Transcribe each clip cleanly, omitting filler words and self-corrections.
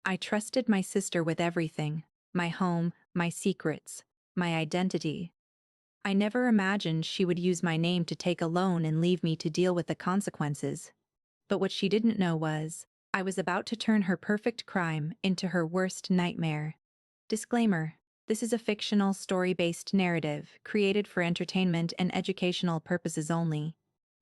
I trusted my sister with everything: my home, my secrets, my identity. I never imagined she would use my name to take a loan and leave me to deal with the consequences. But what she didn't know was, I was about to turn her perfect crime into her worst nightmare. Disclaimer: this is a fictional story-based narrative created for entertainment and educational purposes only.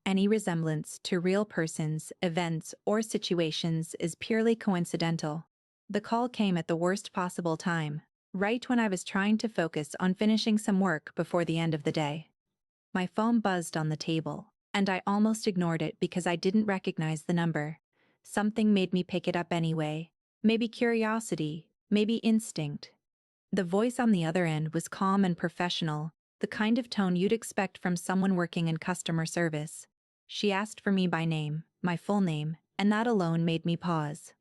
Any resemblance to real persons, events, or situations is purely coincidental. The call came at the worst possible time, right when I was trying to focus on finishing some work before the end of the day. My phone buzzed on the table, and I almost ignored it because I didn't recognize the number. Something made me pick it up anyway. Maybe curiosity, maybe instinct. The voice on the other end was calm and professional, the kind of tone you'd expect from someone working in customer service. She asked for me by name, my full name, and that alone made me pause.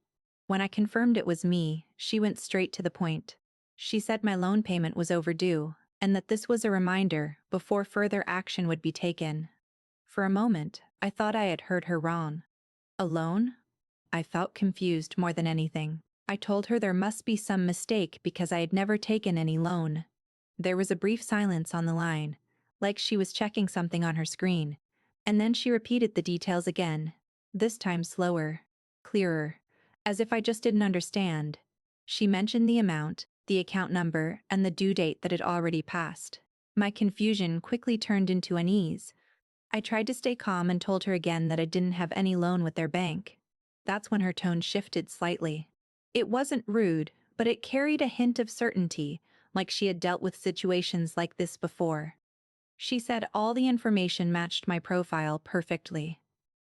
When I confirmed it was me, she went straight to the point. She said my loan payment was overdue, and that this was a reminder before further action would be taken. For a moment, I thought I had heard her wrong. A loan? I felt confused more than anything. I told her there must be some mistake because I had never taken any loan. There was a brief silence on the line, like she was checking something on her screen, and then she repeated the details again, this time slower, clearer, as if I just didn't understand. She mentioned the amount, the account number, and the due date that had already passed. My confusion quickly turned into unease. I tried to stay calm and told her again that I didn't have any loan with their bank. That's when her tone shifted slightly. It wasn't rude, but it carried a hint of certainty, like she had dealt with situations like this before. She said all the information matched my profile perfectly.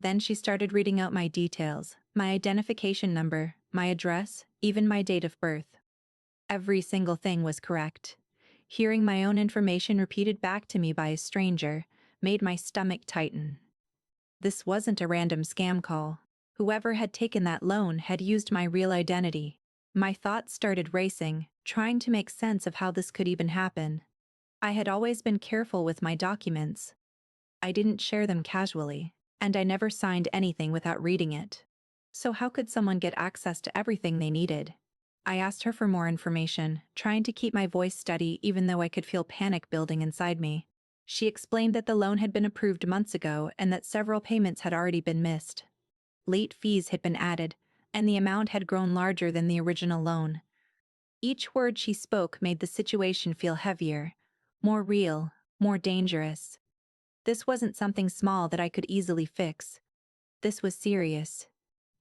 Then she started reading out my details, my identification number, my address, even my date of birth. Every single thing was correct. Hearing my own information repeated back to me by a stranger made my stomach tighten. This wasn't a random scam call. Whoever had taken that loan had used my real identity. My thoughts started racing, trying to make sense of how this could even happen. I had always been careful with my documents. I didn't share them casually, and I never signed anything without reading it. So how could someone get access to everything they needed? I asked her for more information, trying to keep my voice steady even though I could feel panic building inside me. She explained that the loan had been approved months ago and that several payments had already been missed. Late fees had been added, and the amount had grown larger than the original loan. Each word she spoke made the situation feel heavier, more real, more dangerous. This wasn't something small that I could easily fix. This was serious.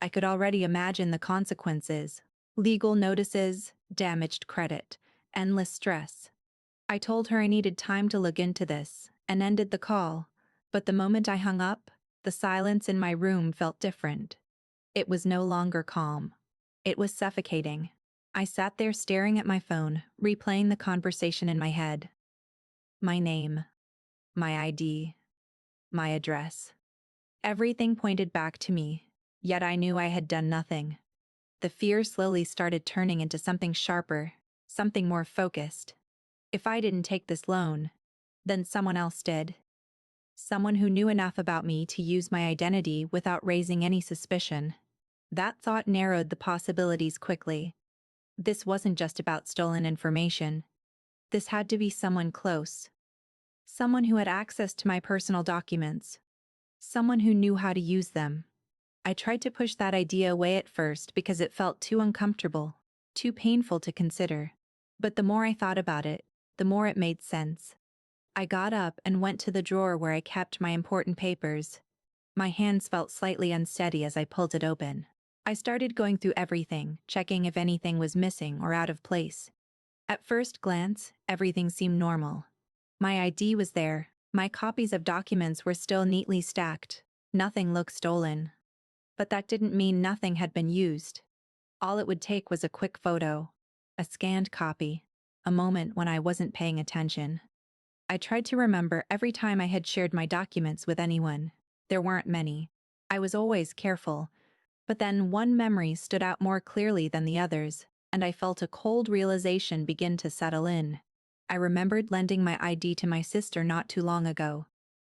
I could already imagine the consequences: legal notices, damaged credit, endless stress. I told her I needed time to look into this, and ended the call, but the moment I hung up, the silence in my room felt different. It was no longer calm. It was suffocating. I sat there staring at my phone, replaying the conversation in my head. My name, my ID, my address. Everything pointed back to me, yet I knew I had done nothing. The fear slowly started turning into something sharper, something more focused. If I didn't take this loan, then someone else did. Someone who knew enough about me to use my identity without raising any suspicion. That thought narrowed the possibilities quickly. This wasn't just about stolen information. This had to be someone close. Someone who had access to my personal documents. Someone who knew how to use them. I tried to push that idea away at first because it felt too uncomfortable, too painful to consider. But the more I thought about it, the more it made sense. I got up and went to the drawer where I kept my important papers. My hands felt slightly unsteady as I pulled it open. I started going through everything, checking if anything was missing or out of place. At first glance, everything seemed normal. My ID was there. My copies of documents were still neatly stacked. Nothing looked stolen. But that didn't mean nothing had been used. All it would take was a quick photo, a scanned copy, a moment when I wasn't paying attention. I tried to remember every time I had shared my documents with anyone. There weren't many. I was always careful. But then one memory stood out more clearly than the others, and I felt a cold realization begin to settle in. I remembered lending my ID to my sister not too long ago.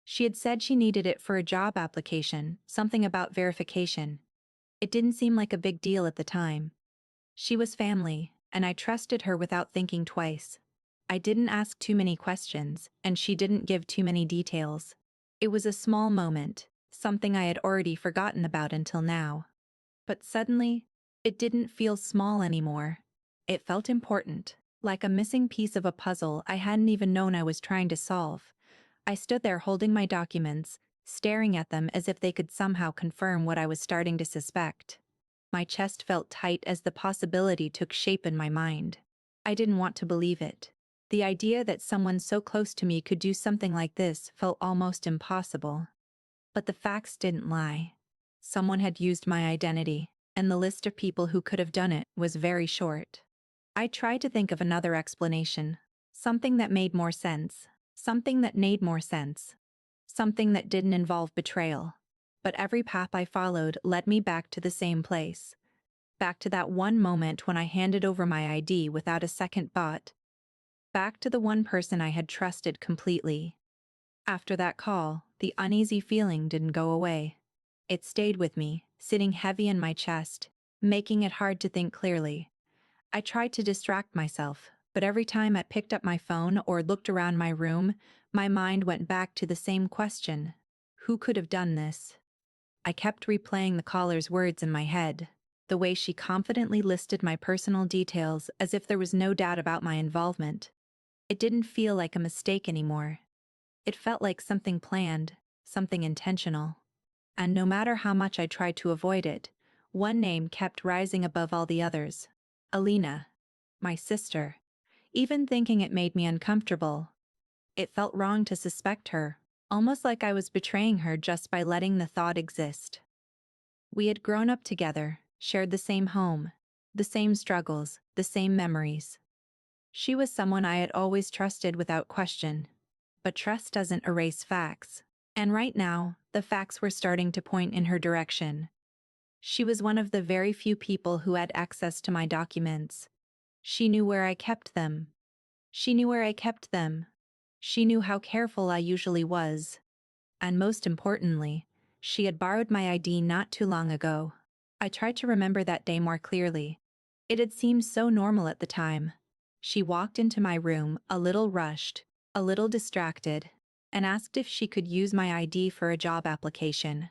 She had said she needed it for a job application, something about verification. It didn't seem like a big deal at the time. She was family, and I trusted her without thinking twice. I didn't ask too many questions, and she didn't give too many details. It was a small moment, something I had already forgotten about until now. But suddenly, it didn't feel small anymore. It felt important, like a missing piece of a puzzle I hadn't even known I was trying to solve. I stood there holding my documents, staring at them as if they could somehow confirm what I was starting to suspect. My chest felt tight as the possibility took shape in my mind. I didn't want to believe it. The idea that someone so close to me could do something like this felt almost impossible. But the facts didn't lie. Someone had used my identity, and the list of people who could have done it was very short. I tried to think of another explanation, something that made more sense, something that made more sense, something that didn't involve betrayal. But every path I followed led me back to the same place, back to that one moment when I handed over my ID without a second thought, back to the one person I had trusted completely. After that call, the uneasy feeling didn't go away. It stayed with me, sitting heavy in my chest, making it hard to think clearly. I tried to distract myself, but every time I picked up my phone or looked around my room, my mind went back to the same question. Who could have done this? I kept replaying the caller's words in my head, the way she confidently listed my personal details as if there was no doubt about my involvement. It didn't feel like a mistake anymore. It felt like something planned, something intentional. And no matter how much I tried to avoid it, one name kept rising above all the others. Alina. My sister. Even thinking it made me uncomfortable. It felt wrong to suspect her, almost like I was betraying her just by letting the thought exist. We had grown up together, shared the same home, the same struggles, the same memories. She was someone I had always trusted without question. But trust doesn't erase facts. And right now, the facts were starting to point in her direction. She was one of the very few people who had access to my documents. She knew where I kept them. She knew where I kept them. She knew how careful I usually was. And most importantly, she had borrowed my ID not too long ago. I tried to remember that day more clearly. It had seemed so normal at the time. She walked into my room, a little rushed, a little distracted, and asked if she could use my ID for a job application.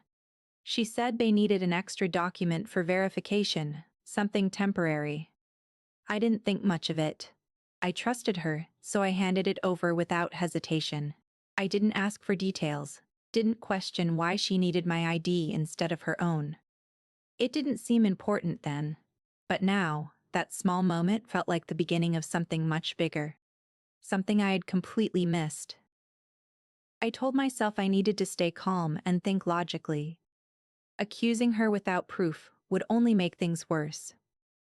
She said they needed an extra document for verification, something temporary. I didn't think much of it. I trusted her, so I handed it over without hesitation. I didn't ask for details, didn't question why she needed my ID instead of her own. It didn't seem important then, but now, that small moment felt like the beginning of something much bigger, something I had completely missed. I told myself I needed to stay calm and think logically. Accusing her without proof would only make things worse.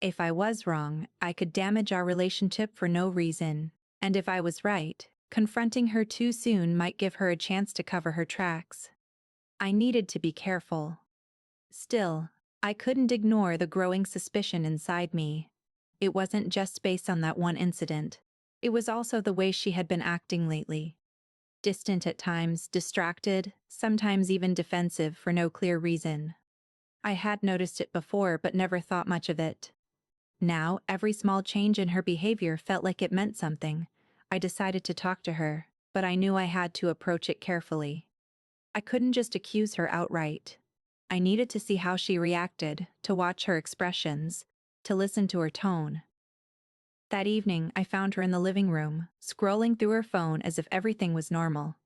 If I was wrong, I could damage our relationship for no reason, and if I was right, confronting her too soon might give her a chance to cover her tracks. I needed to be careful. Still, I couldn't ignore the growing suspicion inside me. It wasn't just based on that one incident. It was also the way she had been acting lately. Distant at times, distracted, sometimes even defensive for no clear reason. I had noticed it before but never thought much of it. Now, every small change in her behavior felt like it meant something. I decided to talk to her, but I knew I had to approach it carefully. I couldn't just accuse her outright. I needed to see how she reacted, to watch her expressions, to listen to her tone. That evening, I found her in the living room, scrolling through her phone as if everything was normal.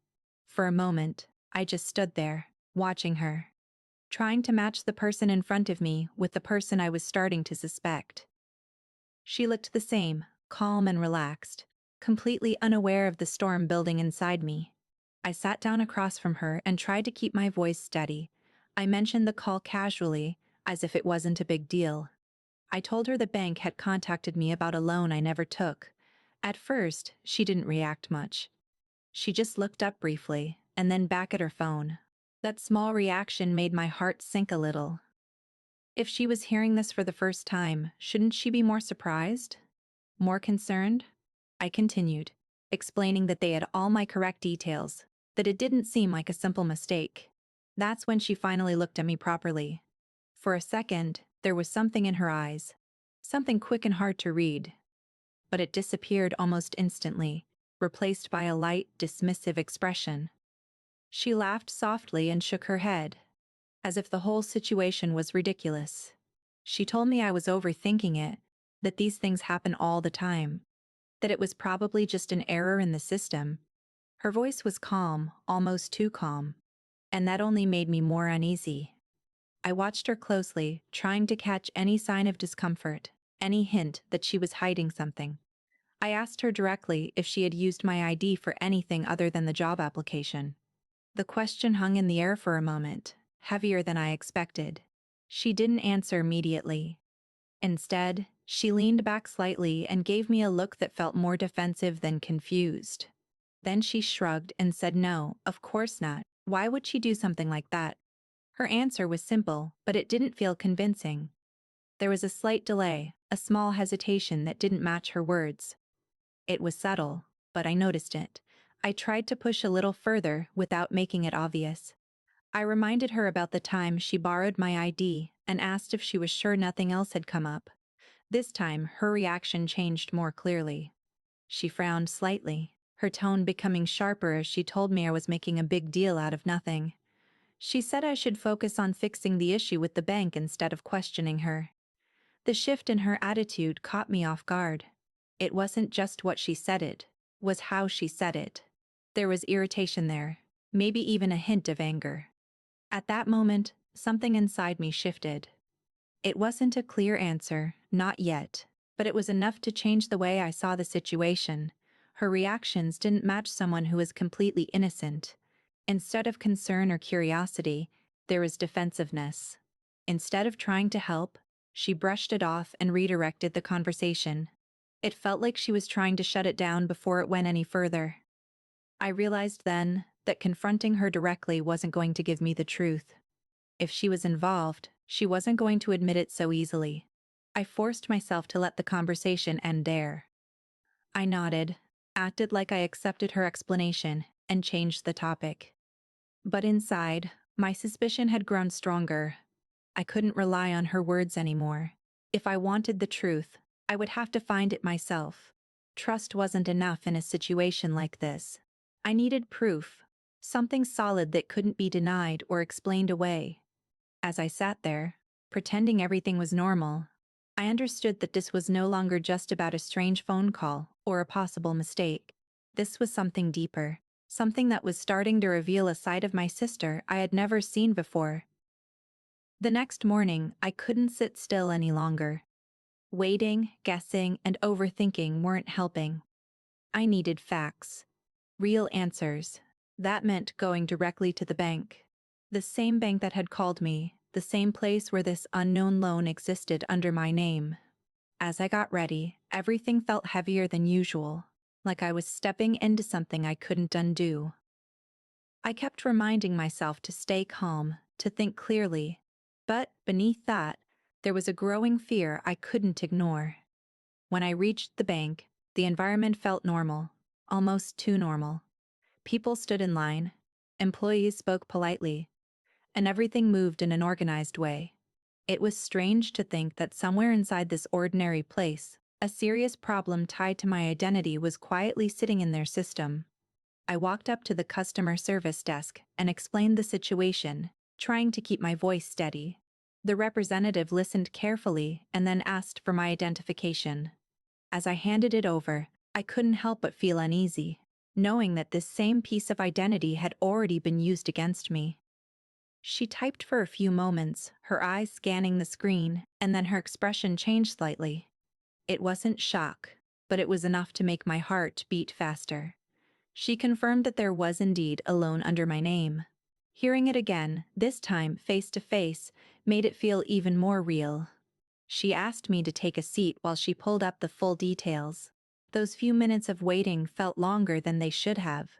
For a moment, I just stood there, watching her, trying to match the person in front of me with the person I was starting to suspect. She looked the same, calm and relaxed, completely unaware of the storm building inside me. I sat down across from her and tried to keep my voice steady. I mentioned the call casually, as if it wasn't a big deal. I told her the bank had contacted me about a loan I never took. At first, she didn't react much. She just looked up briefly, and then back at her phone. That small reaction made my heart sink a little. If she was hearing this for the first time, shouldn't she be more surprised? More concerned? I continued, explaining that they had all my correct details, that it didn't seem like a simple mistake. That's when she finally looked at me properly. For a second, there was something in her eyes. Something quick and hard to read, but it disappeared almost instantly, replaced by a light, dismissive expression. She laughed softly and shook her head, as if the whole situation was ridiculous. She told me I was overthinking it, that these things happen all the time, that it was probably just an error in the system. Her voice was calm, almost too calm, and that only made me more uneasy. I watched her closely, trying to catch any sign of discomfort, any hint that she was hiding something. I asked her directly if she had used my ID for anything other than the job application. The question hung in the air for a moment, heavier than I expected. She didn't answer immediately. Instead, she leaned back slightly and gave me a look that felt more defensive than confused. Then she shrugged and said no, of course not. Why would she do something like that? Her answer was simple, but it didn't feel convincing. There was a slight delay, a small hesitation that didn't match her words. It was subtle, but I noticed it. I tried to push a little further without making it obvious. I reminded her about the time she borrowed my ID and asked if she was sure nothing else had come up. This time, her reaction changed more clearly. She frowned slightly, her tone becoming sharper as she told me I was making a big deal out of nothing. She said I should focus on fixing the issue with the bank instead of questioning her. The shift in her attitude caught me off guard. It wasn't just what she said, it was how she said it. There was irritation there, maybe even a hint of anger. At that moment, something inside me shifted. It wasn't a clear answer, not yet, but it was enough to change the way I saw the situation. Her reactions didn't match someone who was completely innocent. Instead of concern or curiosity, there was defensiveness. Instead of trying to help, she brushed it off and redirected the conversation. It felt like she was trying to shut it down before it went any further. I realized then that confronting her directly wasn't going to give me the truth. If she was involved, she wasn't going to admit it so easily. I forced myself to let the conversation end there. I nodded, acted like I accepted her explanation, and changed the topic. But inside, my suspicion had grown stronger. I couldn't rely on her words anymore. If I wanted the truth, I would have to find it myself. Trust wasn't enough in a situation like this. I needed proof, something solid that couldn't be denied or explained away. As I sat there, pretending everything was normal, I understood that this was no longer just about a strange phone call or a possible mistake. This was something deeper, something that was starting to reveal a side of my sister I had never seen before. The next morning, I couldn't sit still any longer. Waiting, guessing, and overthinking weren't helping. I needed facts. Real answers. That meant going directly to the bank. The same bank that had called me, the same place where this unknown loan existed under my name. As I got ready, everything felt heavier than usual, like I was stepping into something I couldn't undo. I kept reminding myself to stay calm, to think clearly, but beneath that, there was a growing fear I couldn't ignore. When I reached the bank, the environment felt normal, almost too normal. People stood in line, employees spoke politely, and everything moved in an organized way. It was strange to think that somewhere inside this ordinary place, a serious problem tied to my identity was quietly sitting in their system. I walked up to the customer service desk and explained the situation, trying to keep my voice steady. The representative listened carefully and then asked for my identification. As I handed it over, I couldn't help but feel uneasy, knowing that this same piece of identity had already been used against me. She typed for a few moments, her eyes scanning the screen, and then her expression changed slightly. It wasn't shock, but it was enough to make my heart beat faster. She confirmed that there was indeed a loan under my name. Hearing it again, this time face to face, made it feel even more real. She asked me to take a seat while she pulled up the full details. Those few minutes of waiting felt longer than they should have.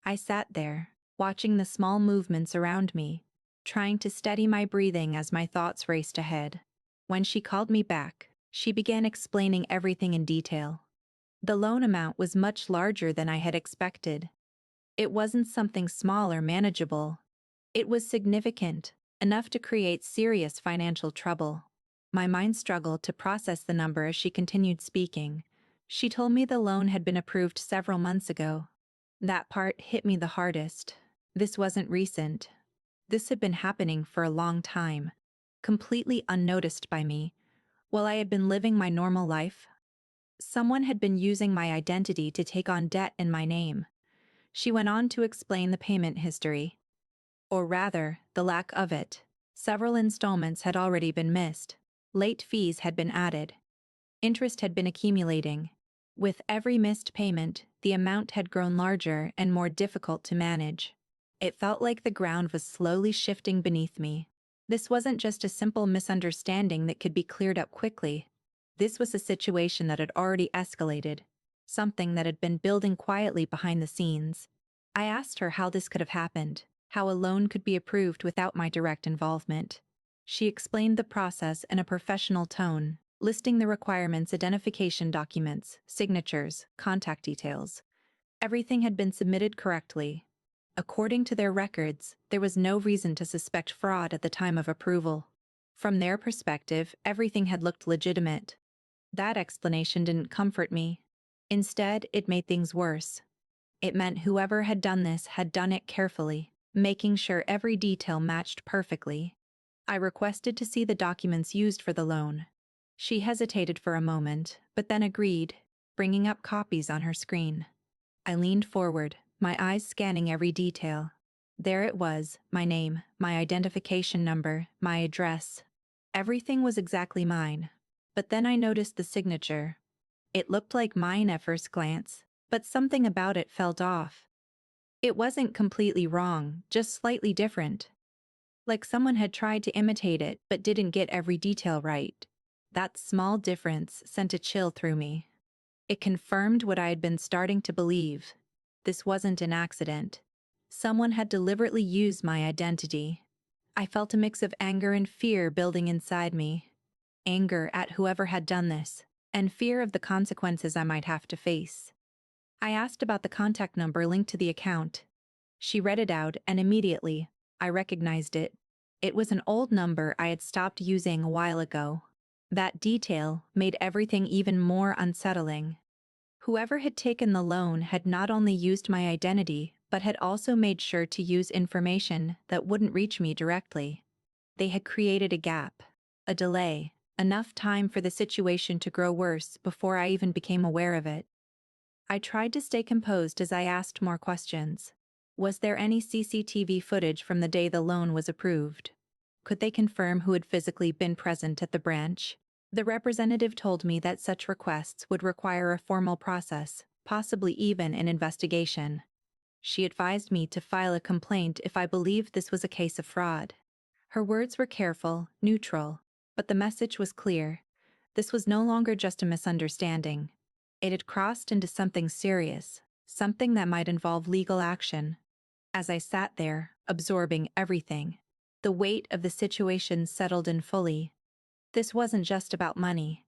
I sat there, watching the small movements around me, trying to steady my breathing as my thoughts raced ahead. When she called me back, she began explaining everything in detail. The loan amount was much larger than I had expected. It wasn't something small or manageable. It was significant, enough to create serious financial trouble. My mind struggled to process the number as she continued speaking. She told me the loan had been approved several months ago. That part hit me the hardest. This wasn't recent. This had been happening for a long time, completely unnoticed by me, while I had been living my normal life. Someone had been using my identity to take on debt in my name. She went on to explain the payment history. Or rather, the lack of it. Several installments had already been missed. Late fees had been added. Interest had been accumulating. With every missed payment, the amount had grown larger and more difficult to manage. It felt like the ground was slowly shifting beneath me. This wasn't just a simple misunderstanding that could be cleared up quickly. This was a situation that had already escalated, something that had been building quietly behind the scenes. I asked her how this could have happened, how a loan could be approved without my direct involvement. She explained the process in a professional tone, listing the requirements: identification documents, signatures, contact details. Everything had been submitted correctly. According to their records, there was no reason to suspect fraud at the time of approval. From their perspective, everything had looked legitimate. That explanation didn't comfort me. Instead, it made things worse. It meant whoever had done this had done it carefully, making sure every detail matched perfectly. I requested to see the documents used for the loan. She hesitated for a moment, but then agreed, bringing up copies on her screen. I leaned forward, my eyes scanning every detail. There it was, my name, my identification number, my address. Everything was exactly mine. But then I noticed the signature. It looked like mine at first glance, but something about it felt off. It wasn't completely wrong, just slightly different. Like someone had tried to imitate it but didn't get every detail right. That small difference sent a chill through me. It confirmed what I had been starting to believe. This wasn't an accident. Someone had deliberately used my identity. I felt a mix of anger and fear building inside me. Anger at whoever had done this, and fear of the consequences I might have to face. I asked about the contact number linked to the account. She read it out, and immediately, I recognized it. It was an old number I had stopped using a while ago. That detail made everything even more unsettling. Whoever had taken the loan had not only used my identity, but had also made sure to use information that wouldn't reach me directly. They had created a gap, a delay, enough time for the situation to grow worse before I even became aware of it. I tried to stay composed as I asked more questions. Was there any CCTV footage from the day the loan was approved? Could they confirm who had physically been present at the branch? The representative told me that such requests would require a formal process, possibly even an investigation. She advised me to file a complaint if I believed this was a case of fraud. Her words were careful, neutral, but the message was clear. This was no longer just a misunderstanding. It had crossed into something serious, something that might involve legal action. As I sat there, absorbing everything, the weight of the situation settled in fully. This wasn't just about money.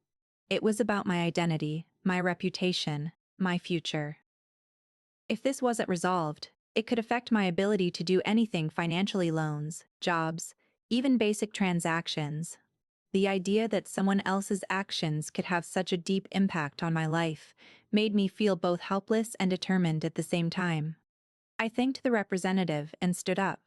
It was about my identity, my reputation, my future. If this wasn't resolved, it could affect my ability to do anything: financially, loans, jobs, even basic transactions. The idea that someone else's actions could have such a deep impact on my life made me feel both helpless and determined at the same time. I thanked the representative and stood up,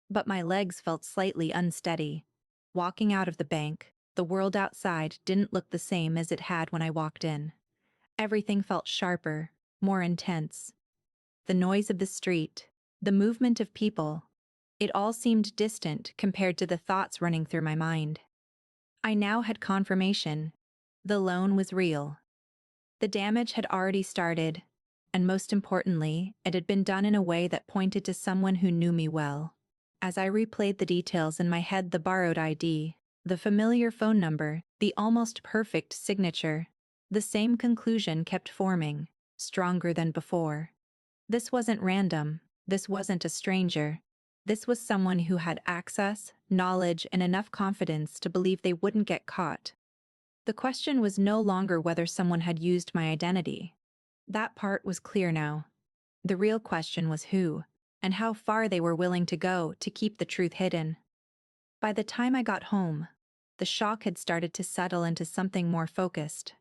but my legs felt slightly unsteady. Walking out of the bank, the world outside didn't look the same as it had when I walked in. Everything felt sharper, more intense. The noise of the street, the movement of people, it all seemed distant compared to the thoughts running through my mind. I now had confirmation. The loan was real. The damage had already started, and most importantly, it had been done in a way that pointed to someone who knew me well. As I replayed the details in my head: the borrowed ID, the familiar phone number, the almost perfect signature, the same conclusion kept forming, stronger than before. This wasn't random. This wasn't a stranger. This was someone who had access, knowledge, and enough confidence to believe they wouldn't get caught. The question was no longer whether someone had used my identity. That part was clear now. The real question was who, and how far they were willing to go to keep the truth hidden. By the time I got home, The shock had started to settle into something more focused.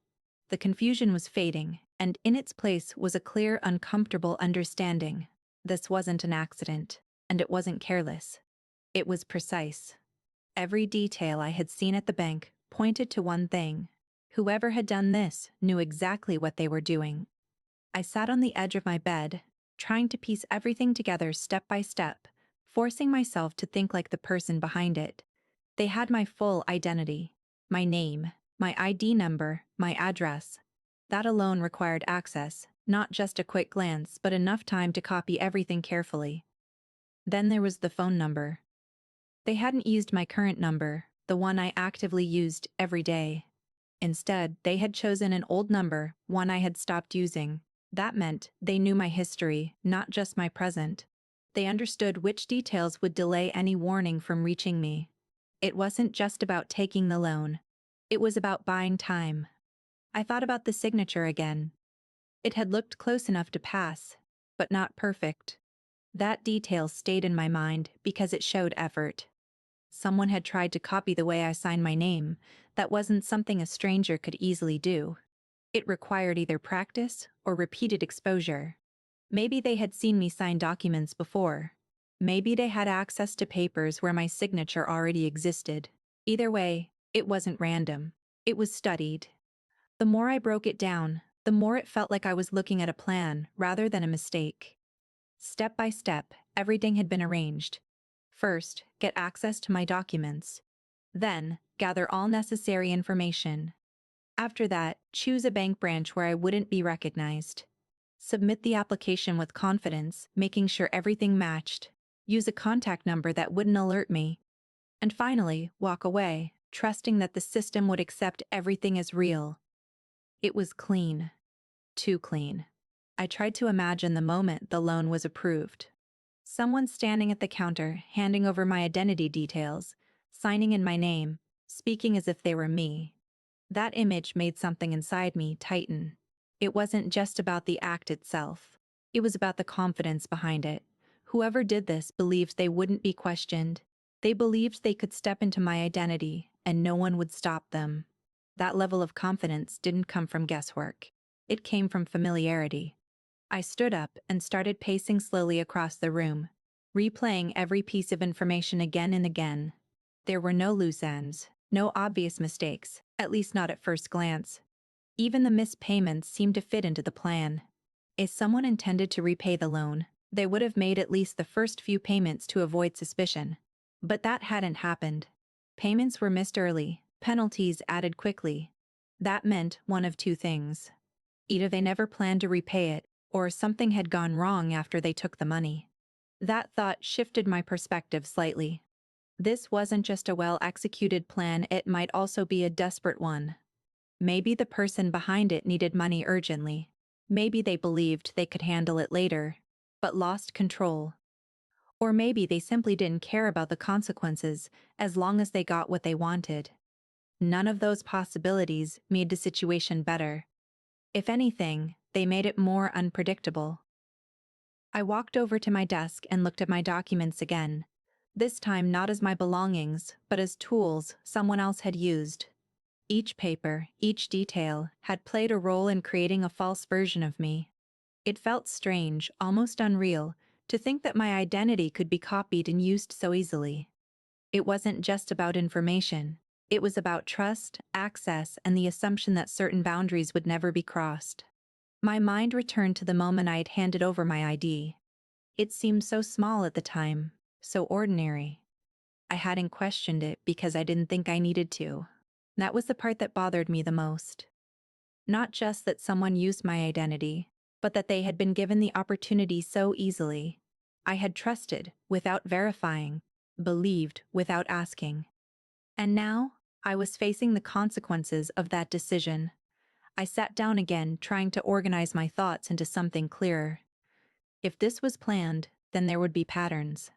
The confusion was fading, and in its place was a clear, uncomfortable understanding. This wasn't an accident, and it wasn't careless. It was precise. Every detail I had seen at the bank pointed to one thing. Whoever had done this knew exactly what they were doing. I sat on the edge of my bed, trying to piece everything together step by step, forcing myself to think like the person behind it. They had my full identity, my name, my ID number, my address. That alone required access, not just a quick glance, but enough time to copy everything carefully. Then there was the phone number. They hadn't used my current number, the one I actively used every day. Instead, they had chosen an old number, one I had stopped using. That meant they knew my history, not just my present. They understood which details would delay any warning from reaching me. It wasn't just about taking the loan. It was about buying time. I thought about the signature again. It had looked close enough to pass, but not perfect. That detail stayed in my mind because it showed effort. Someone had tried to copy the way I signed my name. That wasn't something a stranger could easily do. It required either practice or repeated exposure. Maybe they had seen me sign documents before. Maybe they had access to papers where my signature already existed. Either way, it wasn't random. It was studied. The more I broke it down, the more it felt like I was looking at a plan rather than a mistake. Step by step, everything had been arranged. First, get access to my documents. Then, gather all necessary information. After that, choose a bank branch where I wouldn't be recognized. Submit the application with confidence, making sure everything matched. Use a contact number that wouldn't alert me. And finally, walk away, trusting that the system would accept everything as real. It was clean. Too clean. I tried to imagine the moment the loan was approved. Someone standing at the counter, handing over my identity details, signing in my name, speaking as if they were me. That image made something inside me tighten. It wasn't just about the act itself. It was about the confidence behind it. Whoever did this believed they wouldn't be questioned. They believed they could step into my identity, and no one would stop them. That level of confidence didn't come from guesswork. It came from familiarity. I stood up and started pacing slowly across the room, replaying every piece of information again and again. There were no loose ends, no obvious mistakes, at least not at first glance. Even the missed payments seemed to fit into the plan. If someone intended to repay the loan, they would have made at least the first few payments to avoid suspicion. But that hadn't happened. Payments were missed early, penalties added quickly. That meant one of two things. Either they never planned to repay it, or something had gone wrong after they took the money. That thought shifted my perspective slightly. This wasn't just a well-executed plan, it might also be a desperate one. Maybe the person behind it needed money urgently. Maybe they believed they could handle it later, but lost control. Or maybe they simply didn't care about the consequences as long as they got what they wanted. None of those possibilities made the situation better. If anything, they made it more unpredictable. I walked over to my desk and looked at my documents again, this time not as my belongings, but as tools someone else had used. Each paper, each detail, had played a role in creating a false version of me. It felt strange, almost unreal, to think that my identity could be copied and used so easily. It wasn't just about information. It was about trust, access, and the assumption that certain boundaries would never be crossed. My mind returned to the moment I had handed over my ID. It seemed so small at the time, so ordinary. I hadn't questioned it because I didn't think I needed to. That was the part that bothered me the most. Not just that someone used my identity, but that they had been given the opportunity so easily. I had trusted without verifying, believed without asking. And now, I was facing the consequences of that decision. I sat down again, trying to organize my thoughts into something clearer. If this was planned, then there would be patterns.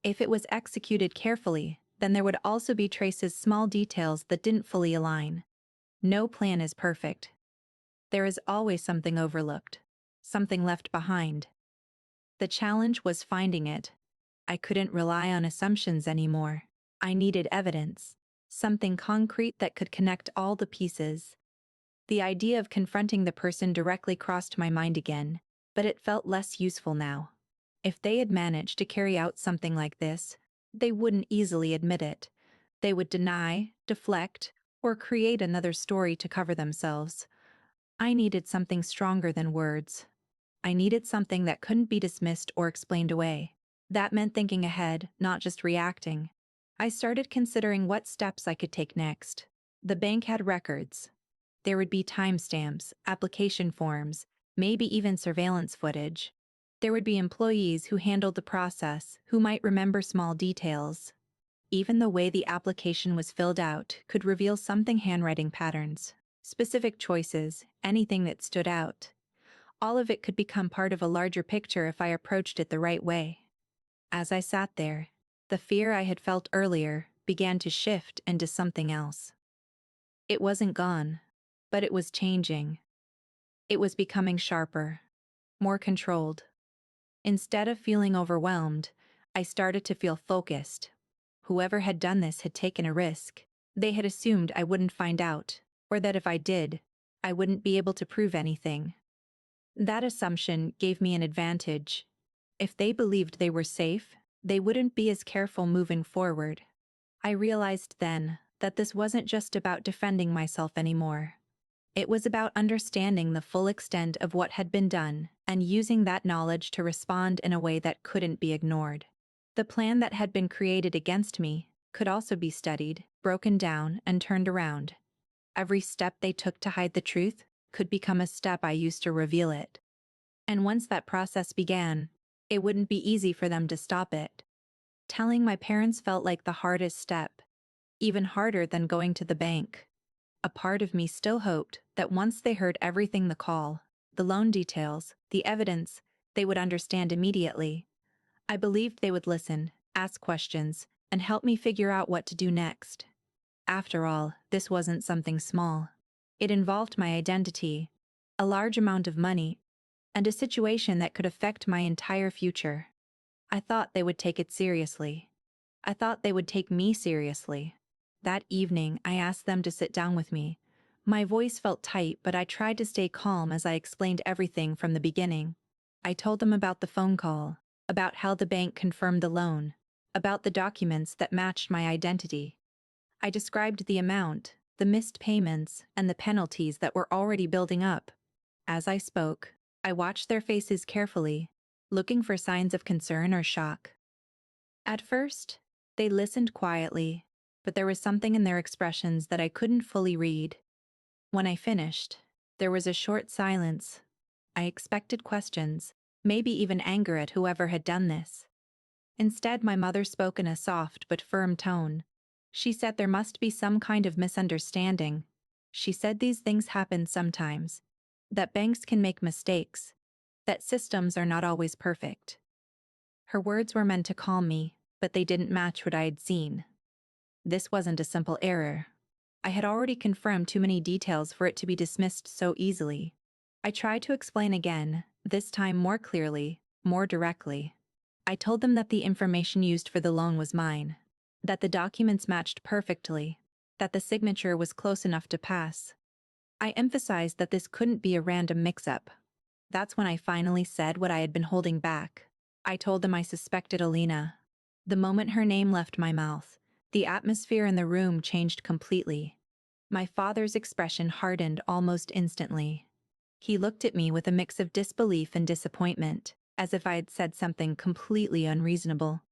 If it was executed carefully, then there would also be traces, small details that didn't fully align. No plan is perfect. There is always something overlooked, something left behind. The challenge was finding it. I couldn't rely on assumptions anymore. I needed evidence. something concrete that could connect all the pieces. The idea of confronting the person directly crossed my mind again, but it felt less useful now. If they had managed to carry out something like this, they wouldn't easily admit it. They would deny, deflect, or create another story to cover themselves. I needed something stronger than words. I needed something that couldn't be dismissed or explained away. That meant thinking ahead, not just reacting. I started considering what steps I could take next. The bank had records. There would be timestamps, application forms, maybe even surveillance footage. There would be employees who handled the process, who might remember small details. Even the way the application was filled out could reveal something: handwriting patterns, specific choices, anything that stood out. All of it could become part of a larger picture if I approached it the right way. As I sat there, the fear I had felt earlier began to shift into something else. It wasn't gone, but it was changing. It was becoming sharper, more controlled. Instead of feeling overwhelmed, I started to feel focused. Whoever had done this had taken a risk. They had assumed I wouldn't find out, or that if I did, I wouldn't be able to prove anything. That assumption gave me an advantage. If they believed they were safe, they wouldn't be as careful moving forward. I realized then that this wasn't just about defending myself anymore. It was about understanding the full extent of what had been done and using that knowledge to respond in a way that couldn't be ignored. The plan that had been created against me could also be studied, broken down, and turned around. Every step they took to hide the truth could become a step I used to reveal it. And once that process began, it wouldn't be easy for them to stop it. Telling my parents felt like the hardest step, even harder than going to the bank. A part of me still hoped that once they heard everything: the call, the loan details, the evidence, they would understand immediately. I believed they would listen, ask questions, and help me figure out what to do next. After all, this wasn't something small. It involved my identity, a large amount of money, and a situation that could affect my entire future. I thought they would take it seriously. I thought they would take me seriously. That evening, I asked them to sit down with me. My voice felt tight, but I tried to stay calm as I explained everything from the beginning. I told them about the phone call, about how the bank confirmed the loan, about the documents that matched my identity. I described the amount, the missed payments, and the penalties that were already building up. As I spoke, I watched their faces carefully, looking for signs of concern or shock. At first, they listened quietly, but there was something in their expressions that I couldn't fully read. When I finished, there was a short silence. I expected questions, maybe even anger at whoever had done this. Instead, my mother spoke in a soft but firm tone. She said there must be some kind of misunderstanding. She said these things happen sometimes, that banks can make mistakes, that systems are not always perfect. Her words were meant to calm me, but they didn't match what I had seen. This wasn't a simple error. I had already confirmed too many details for it to be dismissed so easily. I tried to explain again, this time more clearly, more directly. I told them that the information used for the loan was mine, that the documents matched perfectly, that the signature was close enough to pass. I emphasized that this couldn't be a random mix-up. That's when I finally said what I had been holding back. I told them I suspected Alina. The moment her name left my mouth, the atmosphere in the room changed completely. My father's expression hardened almost instantly. He looked at me with a mix of disbelief and disappointment, as if I had said something completely unreasonable.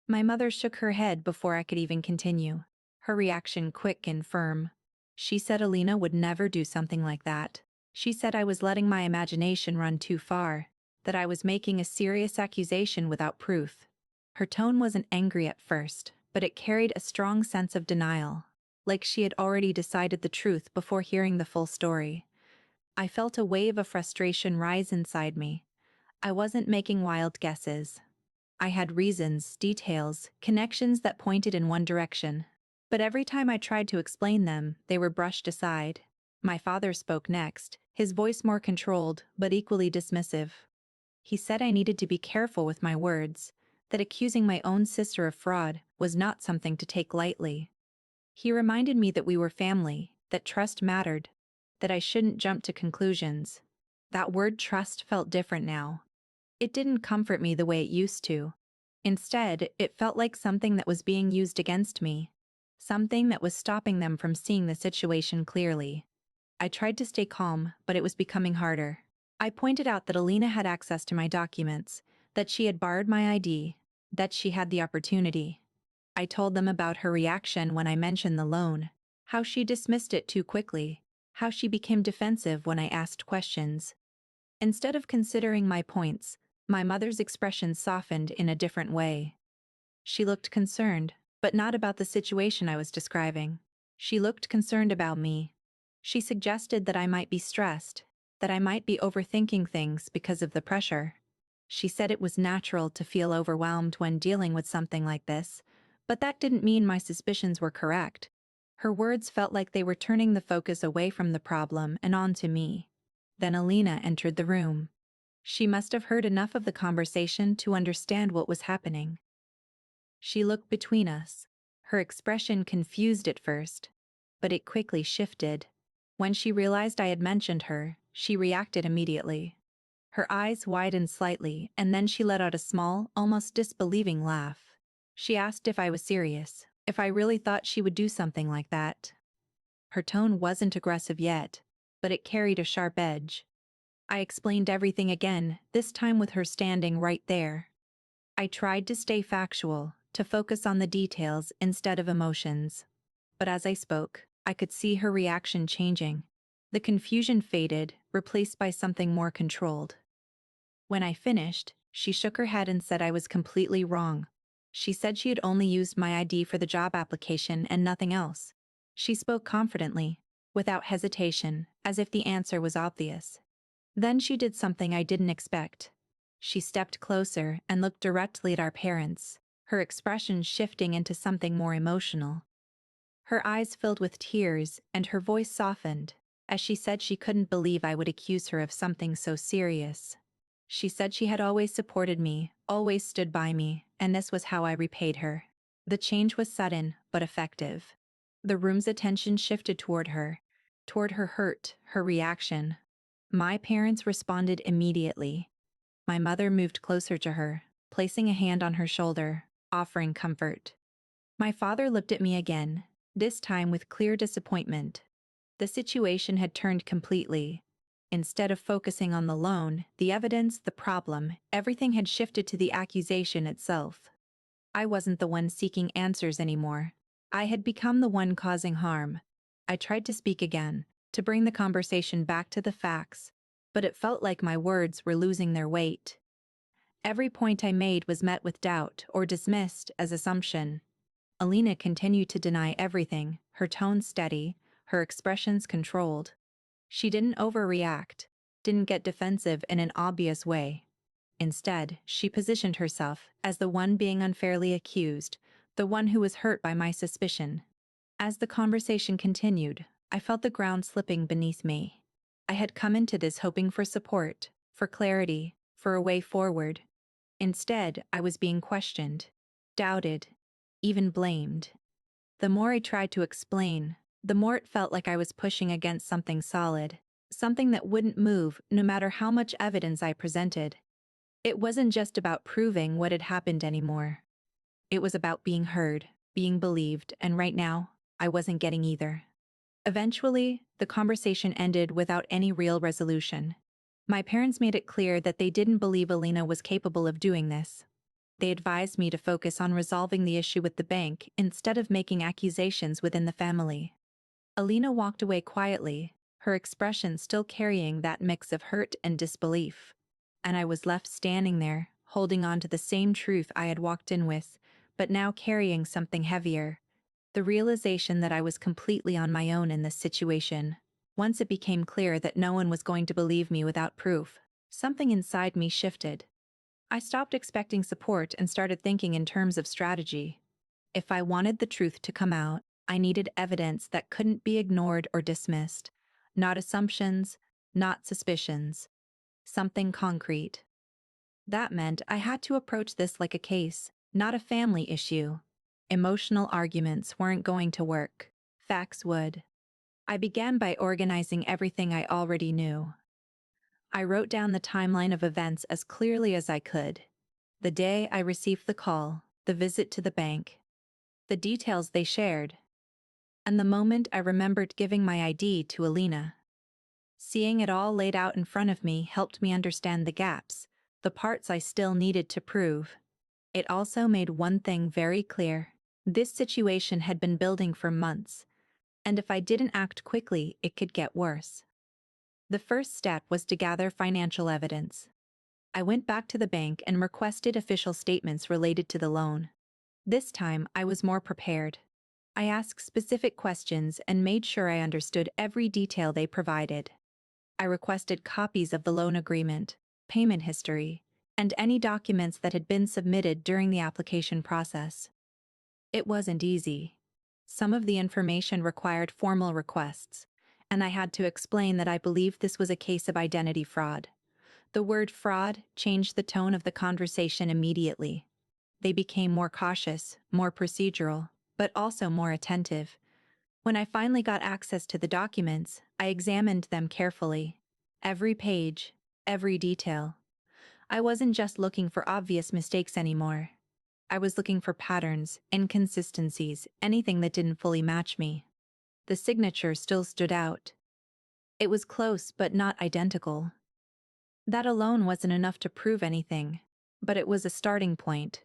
My mother shook her head before I could even continue, her reaction quick and firm. She said Alina would never do something like that. She said I was letting my imagination run too far, that I was making a serious accusation without proof. Her tone wasn't angry at first, but it carried a strong sense of denial, like she had already decided the truth before hearing the full story. I felt a wave of frustration rise inside me. I wasn't making wild guesses. I had reasons, details, connections that pointed in one direction. But every time I tried to explain them, they were brushed aside. My father spoke next, his voice more controlled, but equally dismissive. He said I needed to be careful with my words, that accusing my own sister of fraud was not something to take lightly. He reminded me that we were family, that trust mattered, that I shouldn't jump to conclusions. That word trust felt different now. It didn't comfort me the way it used to. Instead, it felt like something that was being used against me. Something that was stopping them from seeing the situation clearly. I tried to stay calm, but it was becoming harder. I pointed out that Alina had access to my documents, that she had borrowed my ID, that she had the opportunity. I told them about her reaction when I mentioned the loan, how she dismissed it too quickly, how she became defensive when I asked questions. Instead of considering my points, my mother's expression softened in a different way. She looked concerned, but not about the situation I was describing. She looked concerned about me. She suggested that I might be stressed, that I might be overthinking things because of the pressure. She said it was natural to feel overwhelmed when dealing with something like this, but that didn't mean my suspicions were correct. Her words felt like they were turning the focus away from the problem and onto me. Then Alina entered the room. She must have heard enough of the conversation to understand what was happening. She looked between us, her expression confused at first, but it quickly shifted. When she realized I had mentioned her, she reacted immediately. Her eyes widened slightly, and then she let out a small, almost disbelieving laugh. She asked if I was serious, if I really thought she would do something like that. Her tone wasn't aggressive yet, but it carried a sharp edge. I explained everything again, this time with her standing right there. I tried to stay factual, to focus on the details instead of emotions. But as I spoke, I could see her reaction changing. The confusion faded, replaced by something more controlled. When I finished, she shook her head and said I was completely wrong. She said she had only used my ID for the job application and nothing else. She spoke confidently, without hesitation, as if the answer was obvious. Then she did something I didn't expect. She stepped closer and looked directly at our parents, her expression shifting into something more emotional. Her eyes filled with tears and her voice softened, as she said she couldn't believe I would accuse her of something so serious. She said she had always supported me, always stood by me, and this was how I repaid her. The change was sudden, but effective. The room's attention shifted toward her hurt, her reaction. My parents responded immediately. My mother moved closer to her, placing a hand on her shoulder, offering comfort. My father looked at me again, this time with clear disappointment. The situation had turned completely. Instead of focusing on the loan, the evidence, the problem, everything had shifted to the accusation itself. I wasn't the one seeking answers anymore. I had become the one causing harm. I tried to speak again, to bring the conversation back to the facts, but it felt like my words were losing their weight. Every point I made was met with doubt or dismissed as assumption. Alina continued to deny everything, her tone steady, her expressions controlled. She didn't overreact, didn't get defensive in an obvious way. Instead, she positioned herself as the one being unfairly accused, the one who was hurt by my suspicion. As the conversation continued, I felt the ground slipping beneath me. I had come into this hoping for support, for clarity, for a way forward. Instead, I was being questioned, doubted, even blamed. The more I tried to explain, the more it felt like I was pushing against something solid, something that wouldn't move no matter how much evidence I presented. It wasn't just about proving what had happened anymore. It was about being heard, being believed, and right now, I wasn't getting either. Eventually, the conversation ended without any real resolution. My parents made it clear that they didn't believe Alina was capable of doing this. They advised me to focus on resolving the issue with the bank instead of making accusations within the family. Alina walked away quietly, her expression still carrying that mix of hurt and disbelief. And I was left standing there, holding on to the same truth I had walked in with, but now carrying something heavier. The realization that I was completely on my own in this situation. Once it became clear that no one was going to believe me without proof, something inside me shifted. I stopped expecting support and started thinking in terms of strategy. If I wanted the truth to come out, I needed evidence that couldn't be ignored or dismissed. Not assumptions, not suspicions. Something concrete. That meant I had to approach this like a case, not a family issue. Emotional arguments weren't going to work. Facts would. I began by organizing everything I already knew. I wrote down the timeline of events as clearly as I could. The day I received the call, the visit to the bank, the details they shared, and the moment I remembered giving my ID to Alina. Seeing it all laid out in front of me helped me understand the gaps, the parts I still needed to prove. It also made one thing very clear. This situation had been building for months, and if I didn't act quickly, it could get worse. The first step was to gather financial evidence. I went back to the bank and requested official statements related to the loan. This time, I was more prepared. I asked specific questions and made sure I understood every detail they provided. I requested copies of the loan agreement, payment history, and any documents that had been submitted during the application process. It wasn't easy. Some of the information required formal requests, and I had to explain that I believed this was a case of identity fraud. The word fraud changed the tone of the conversation immediately. They became more cautious, more procedural, but also more attentive. When I finally got access to the documents, I examined them carefully. Every page, every detail. I wasn't just looking for obvious mistakes anymore. I was looking for patterns, inconsistencies, anything that didn't fully match me. The signature still stood out. It was close but not identical. That alone wasn't enough to prove anything, but it was a starting point.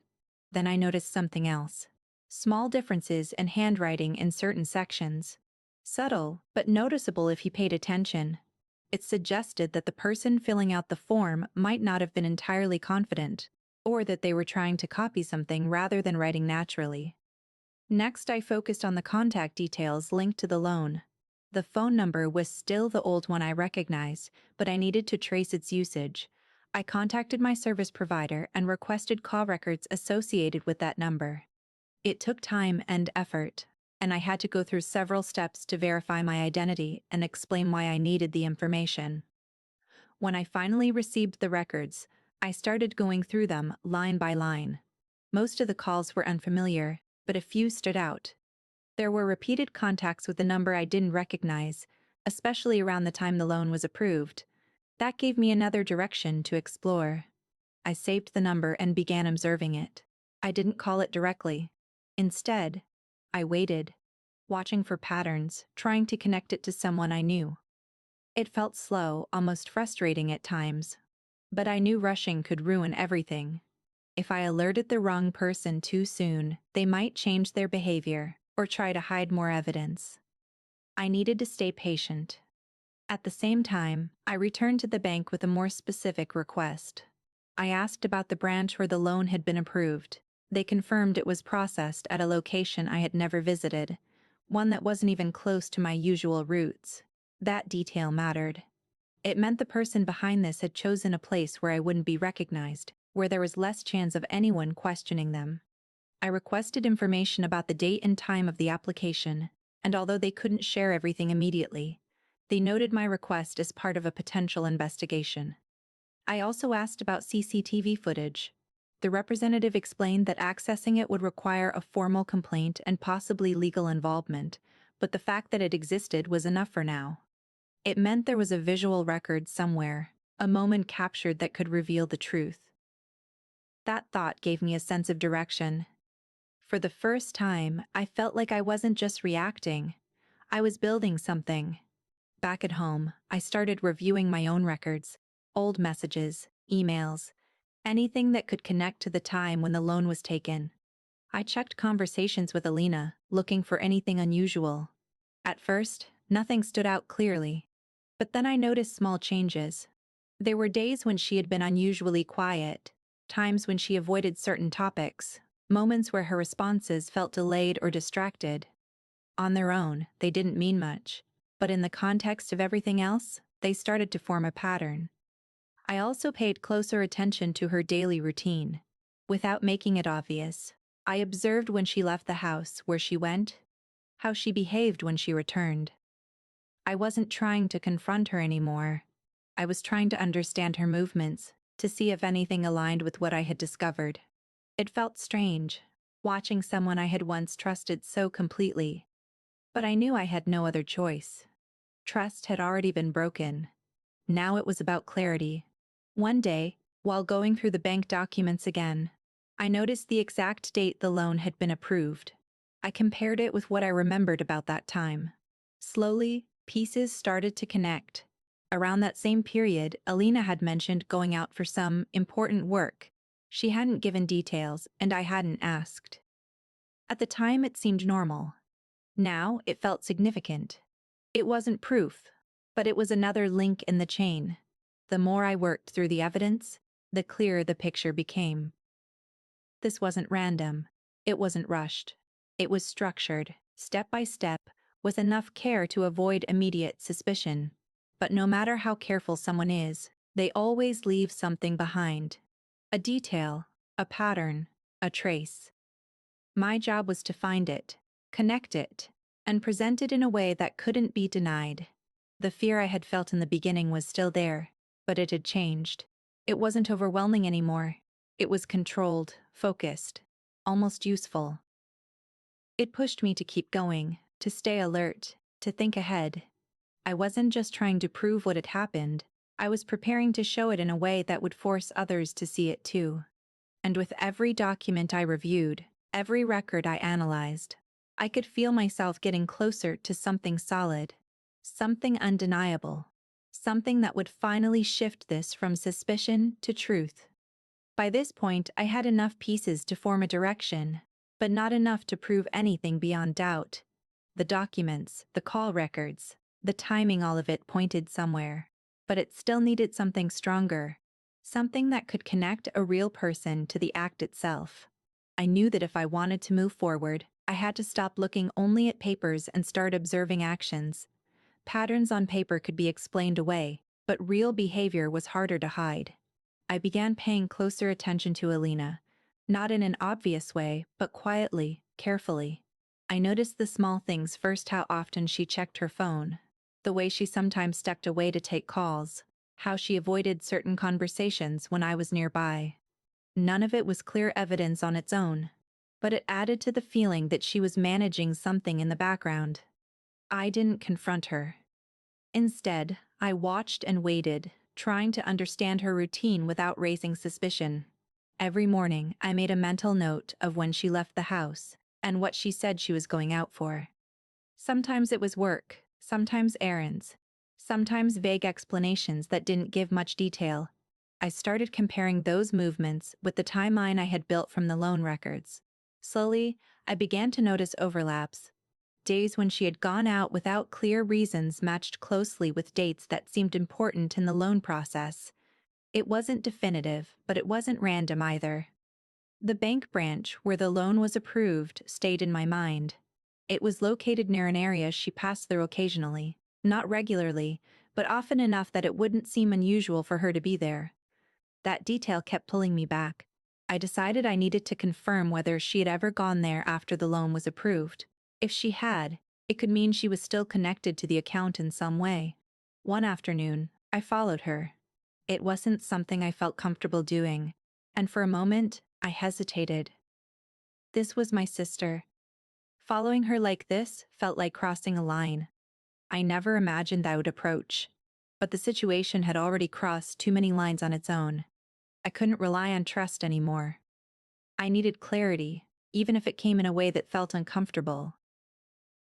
Then I noticed something else. Small differences in handwriting in certain sections. Subtle, but noticeable if you paid attention. It suggested that the person filling out the form might not have been entirely confident, or that they were trying to copy something rather than writing naturally. Next, I focused on the contact details linked to the loan. The phone number was still the old one I recognized, but I needed to trace its usage. I contacted my service provider and requested call records associated with that number. It took time and effort, and I had to go through several steps to verify my identity and explain why I needed the information. When I finally received the records, I started going through them line by line. Most of the calls were unfamiliar, but a few stood out. There were repeated contacts with a number I didn't recognize, especially around the time the loan was approved. That gave me another direction to explore. I saved the number and began observing it. I didn't call it directly. Instead, I waited, watching for patterns, trying to connect it to someone I knew. It felt slow, almost frustrating at times. But I knew rushing could ruin everything. If I alerted the wrong person too soon, they might change their behavior or try to hide more evidence. I needed to stay patient. At the same time, I returned to the bank with a more specific request. I asked about the branch where the loan had been approved. They confirmed it was processed at a location I had never visited, one that wasn't even close to my usual routes. That detail mattered. It meant the person behind this had chosen a place where I wouldn't be recognized, where there was less chance of anyone questioning them. I requested information about the date and time of the application, and although they couldn't share everything immediately, they noted my request as part of a potential investigation. I also asked about CCTV footage. The representative explained that accessing it would require a formal complaint and possibly legal involvement, but the fact that it existed was enough for now. It meant there was a visual record somewhere, a moment captured that could reveal the truth. That thought gave me a sense of direction. For the first time, I felt like I wasn't just reacting. I was building something. Back at home, I started reviewing my own records, old messages, emails, anything that could connect to the time when the loan was taken. I checked conversations with Alina, looking for anything unusual. At first, nothing stood out clearly. But then I noticed small changes. There were days when she had been unusually quiet, times when she avoided certain topics, moments where her responses felt delayed or distracted. On their own, they didn't mean much, but in the context of everything else, they started to form a pattern. I also paid closer attention to her daily routine. Without making it obvious, I observed when she left the house, where she went, how she behaved when she returned. I wasn't trying to confront her anymore. I was trying to understand her movements, to see if anything aligned with what I had discovered. It felt strange, watching someone I had once trusted so completely. But I knew I had no other choice. Trust had already been broken. Now it was about clarity. One day, while going through the bank documents again, I noticed the exact date the loan had been approved. I compared it with what I remembered about that time. Slowly, pieces started to connect. Around that same period, Alina had mentioned going out for some important work. She hadn't given details, and I hadn't asked. At the time, it seemed normal. Now, it felt significant. It wasn't proof, but it was another link in the chain. The more I worked through the evidence, the clearer the picture became. This wasn't random. It wasn't rushed. It was structured, step by step, with enough care to avoid immediate suspicion. But no matter how careful someone is, they always leave something behind. A detail, a pattern, a trace. My job was to find it, connect it, and present it in a way that couldn't be denied. The fear I had felt in the beginning was still there, but it had changed. It wasn't overwhelming anymore. It was controlled, focused, almost useful. It pushed me to keep going, to stay alert, to think ahead. I wasn't just trying to prove what had happened. I was preparing to show it in a way that would force others to see it too. And with every document I reviewed, every record I analyzed, I could feel myself getting closer to something solid, something undeniable, something that would finally shift this from suspicion to truth. By this point, I had enough pieces to form a direction, but not enough to prove anything beyond doubt. The documents, the call records, the timing, all of it pointed somewhere. But it still needed something stronger, something that could connect a real person to the act itself. I knew that if I wanted to move forward, I had to stop looking only at papers and start observing actions. Patterns on paper could be explained away, but real behavior was harder to hide. I began paying closer attention to Alina, not in an obvious way, but quietly, carefully. I noticed the small things first: how often she checked her phone, the way she sometimes stepped away to take calls, how she avoided certain conversations when I was nearby. None of it was clear evidence on its own, but it added to the feeling that she was managing something in the background. I didn't confront her. Instead, I watched and waited, trying to understand her routine without raising suspicion. Every morning, I made a mental note of when she left the house and what she said she was going out for. Sometimes it was work, sometimes errands, sometimes vague explanations that didn't give much detail. I started comparing those movements with the timeline I had built from the loan records. Slowly, I began to notice overlaps. Days when she had gone out without clear reasons matched closely with dates that seemed important in the loan process. It wasn't definitive, but it wasn't random either. The bank branch where the loan was approved stayed in my mind. It was located near an area she passed through occasionally, not regularly, but often enough that it wouldn't seem unusual for her to be there. That detail kept pulling me back. I decided I needed to confirm whether she had ever gone there after the loan was approved. If she had, it could mean she was still connected to the account in some way. One afternoon, I followed her. It wasn't something I felt comfortable doing, and for a moment, I hesitated. This was my sister. Following her like this felt like crossing a line. I never imagined I would approach, but the situation had already crossed too many lines on its own. I couldn't rely on trust anymore. I needed clarity, even if it came in a way that felt uncomfortable.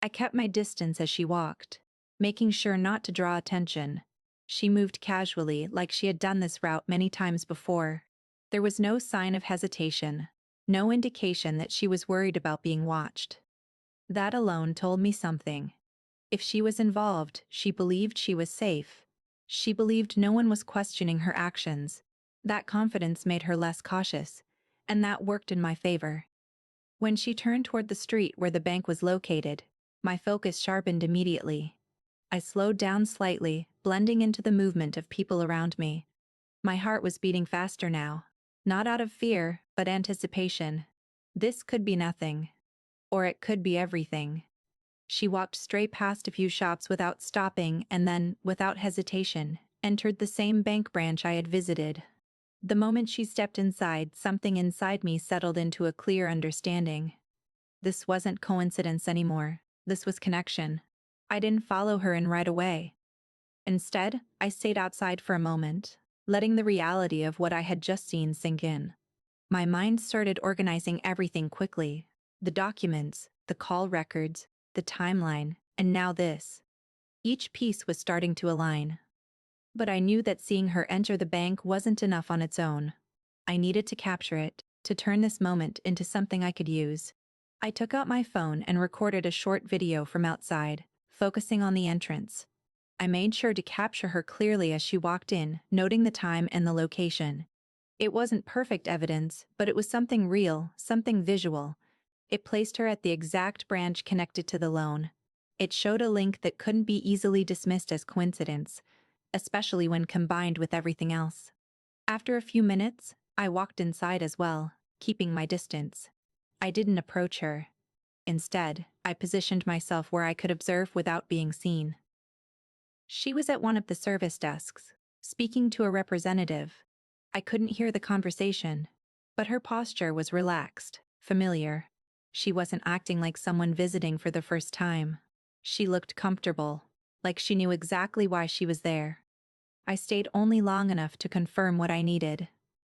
I kept my distance as she walked, making sure not to draw attention. She moved casually, like she had done this route many times before. There was no sign of hesitation, no indication that she was worried about being watched. That alone told me something. If she was involved, she believed she was safe. She believed no one was questioning her actions. That confidence made her less cautious, and that worked in my favor. When she turned toward the street where the bank was located, my focus sharpened immediately. I slowed down slightly, blending into the movement of people around me. My heart was beating faster now, not out of fear, but anticipation. This could be nothing, or it could be everything. She walked straight past a few shops without stopping and then, without hesitation, entered the same bank branch I had visited. The moment she stepped inside, something inside me settled into a clear understanding. This wasn't coincidence anymore. This was connection. I didn't follow her in right away. Instead, I stayed outside for a moment, letting the reality of what I had just seen sink in. My mind started organizing everything quickly. The documents, the call records, the timeline, and now this. Each piece was starting to align. But I knew that seeing her enter the bank wasn't enough on its own. I needed to capture it, to turn this moment into something I could use. I took out my phone and recorded a short video from outside, focusing on the entrance. I made sure to capture her clearly as she walked in, noting the time and the location. It wasn't perfect evidence, but it was something real, something visual. It placed her at the exact branch connected to the loan. It showed a link that couldn't be easily dismissed as coincidence, especially when combined with everything else. After a few minutes, I walked inside as well, keeping my distance. I didn't approach her. Instead, I positioned myself where I could observe without being seen. She was at one of the service desks, speaking to a representative. I couldn't hear the conversation, but her posture was relaxed, familiar. She wasn't acting like someone visiting for the first time. She looked comfortable, like she knew exactly why she was there. I stayed only long enough to confirm what I needed.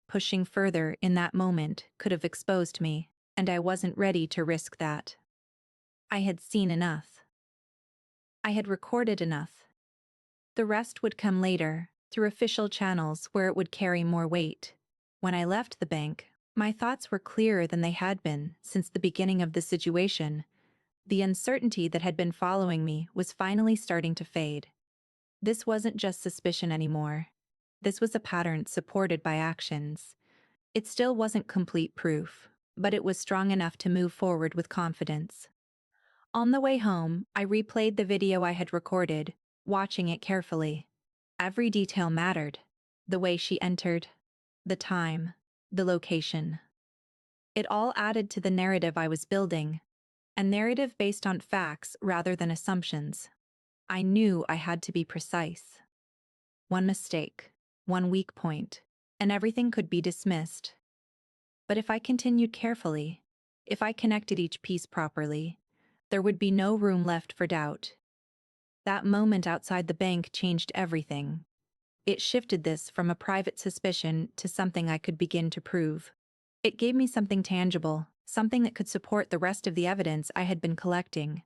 Pushing further in that moment could have exposed me, and I wasn't ready to risk that. I had seen enough. I had recorded enough. The rest would come later, through official channels where it would carry more weight. When I left the bank, my thoughts were clearer than they had been since the beginning of the situation. The uncertainty that had been following me was finally starting to fade. This wasn't just suspicion anymore. This was a pattern supported by actions. It still wasn't complete proof, but it was strong enough to move forward with confidence. On the way home, I replayed the video I had recorded, watching it carefully. Every detail mattered. The way she entered, the time, the location. It all added to the narrative I was building, a narrative based on facts rather than assumptions. I knew I had to be precise. One mistake, one weak point, and everything could be dismissed. But if I continued carefully, if I connected each piece properly, there would be no room left for doubt. That moment outside the bank changed everything. It shifted this from a private suspicion to something I could begin to prove. It gave me something tangible, something that could support the rest of the evidence I had been collecting.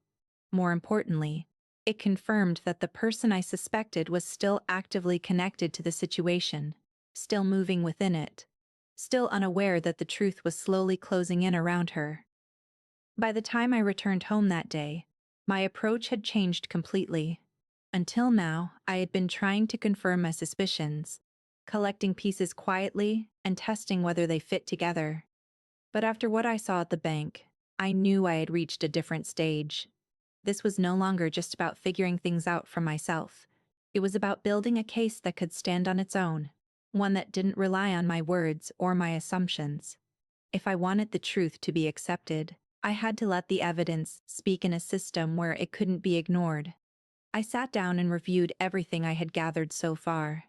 More importantly, it confirmed that the person I suspected was still actively connected to the situation, still moving within it, still unaware that the truth was slowly closing in around her. By the time I returned home that day, my approach had changed completely. Until now, I had been trying to confirm my suspicions, collecting pieces quietly and testing whether they fit together. But after what I saw at the bank, I knew I had reached a different stage. This was no longer just about figuring things out for myself. It was about building a case that could stand on its own, one that didn't rely on my words or my assumptions. If I wanted the truth to be accepted, I had to let the evidence speak in a system where it couldn't be ignored. I sat down and reviewed everything I had gathered so far.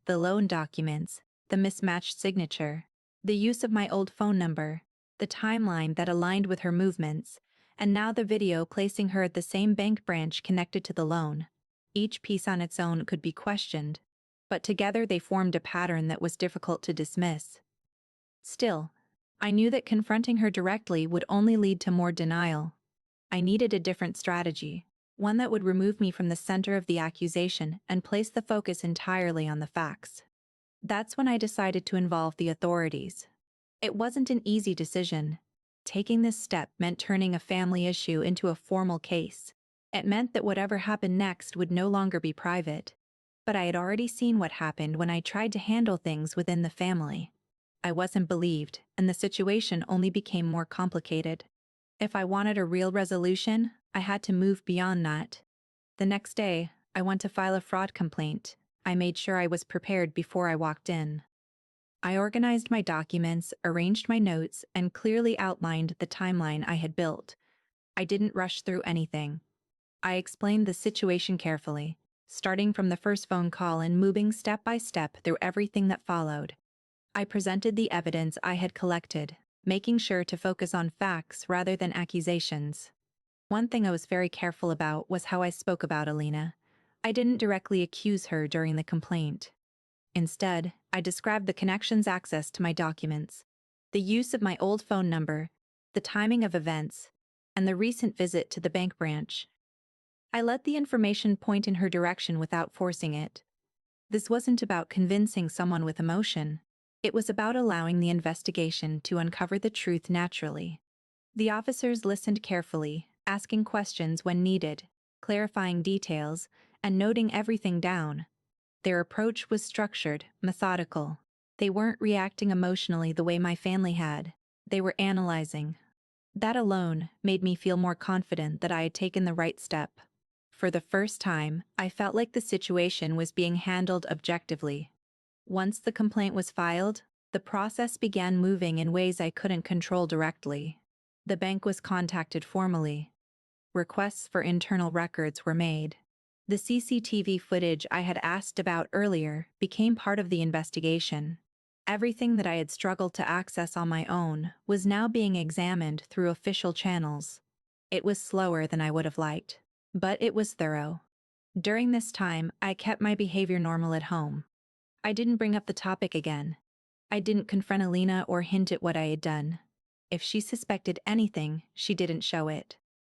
The loan documents, the mismatched signature, the use of my old phone number, the timeline that aligned with her movements, and now the video placing her at the same bank branch connected to the loan. Each piece on its own could be questioned, but together they formed a pattern that was difficult to dismiss. Still, I knew that confronting her directly would only lead to more denial. I needed a different strategy, one that would remove me from the center of the accusation and place the focus entirely on the facts. That's when I decided to involve the authorities. It wasn't an easy decision. Taking this step meant turning a family issue into a formal case. It meant that whatever happened next would no longer be private. But I had already seen what happened when I tried to handle things within the family. I wasn't believed, and the situation only became more complicated. If I wanted a real resolution, I had to move beyond that. The next day, I went to file a fraud complaint. I made sure I was prepared before I walked in. I organized my documents, arranged my notes, and clearly outlined the timeline I had built. I didn't rush through anything. I explained the situation carefully, starting from the first phone call and moving step by step through everything that followed. I presented the evidence I had collected, making sure to focus on facts rather than accusations. One thing I was very careful about was how I spoke about Alina. I didn't directly accuse her during the complaint. Instead, I described the connection's access to my documents, the use of my old phone number, the timing of events, and the recent visit to the bank branch. I let the information point in her direction without forcing it. This wasn't about convincing someone with emotion. It was about allowing the investigation to uncover the truth naturally. The officers listened carefully, asking questions when needed, clarifying details, and noting everything down. Their approach was structured, methodical. They weren't reacting emotionally the way my family had. They were analyzing. That alone made me feel more confident that I had taken the right step. For the first time, I felt like the situation was being handled objectively. Once the complaint was filed, the process began moving in ways I couldn't control directly. The bank was contacted formally. Requests for internal records were made. The CCTV footage I had asked about earlier became part of the investigation. Everything that I had struggled to access on my own was now being examined through official channels. It was slower than I would have liked, but it was thorough. During this time, I kept my behavior normal at home. I didn't bring up the topic again. I didn't confront Alina or hint at what I had done. If she suspected anything, she didn't show it.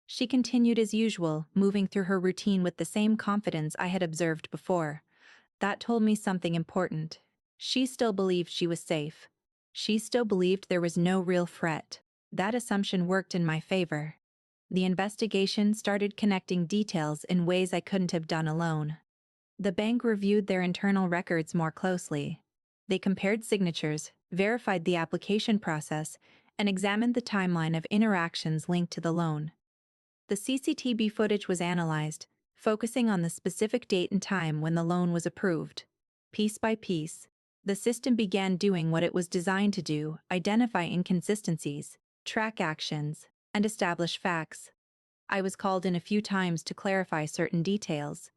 She continued as usual, moving through her routine with the same confidence I had observed before. That told me something important. She still believed she was safe. She still believed there was no real threat. That assumption worked in my favor. The investigation started connecting details in ways I couldn't have done alone. The bank reviewed their internal records more closely. They compared signatures, verified the application process, and examined the timeline of interactions linked to the loan. The CCTV footage was analyzed, focusing on the specific date and time when the loan was approved. Piece by piece, the system began doing what it was designed to do: identify inconsistencies, track actions, and establish facts. I was called in a few times to clarify certain details.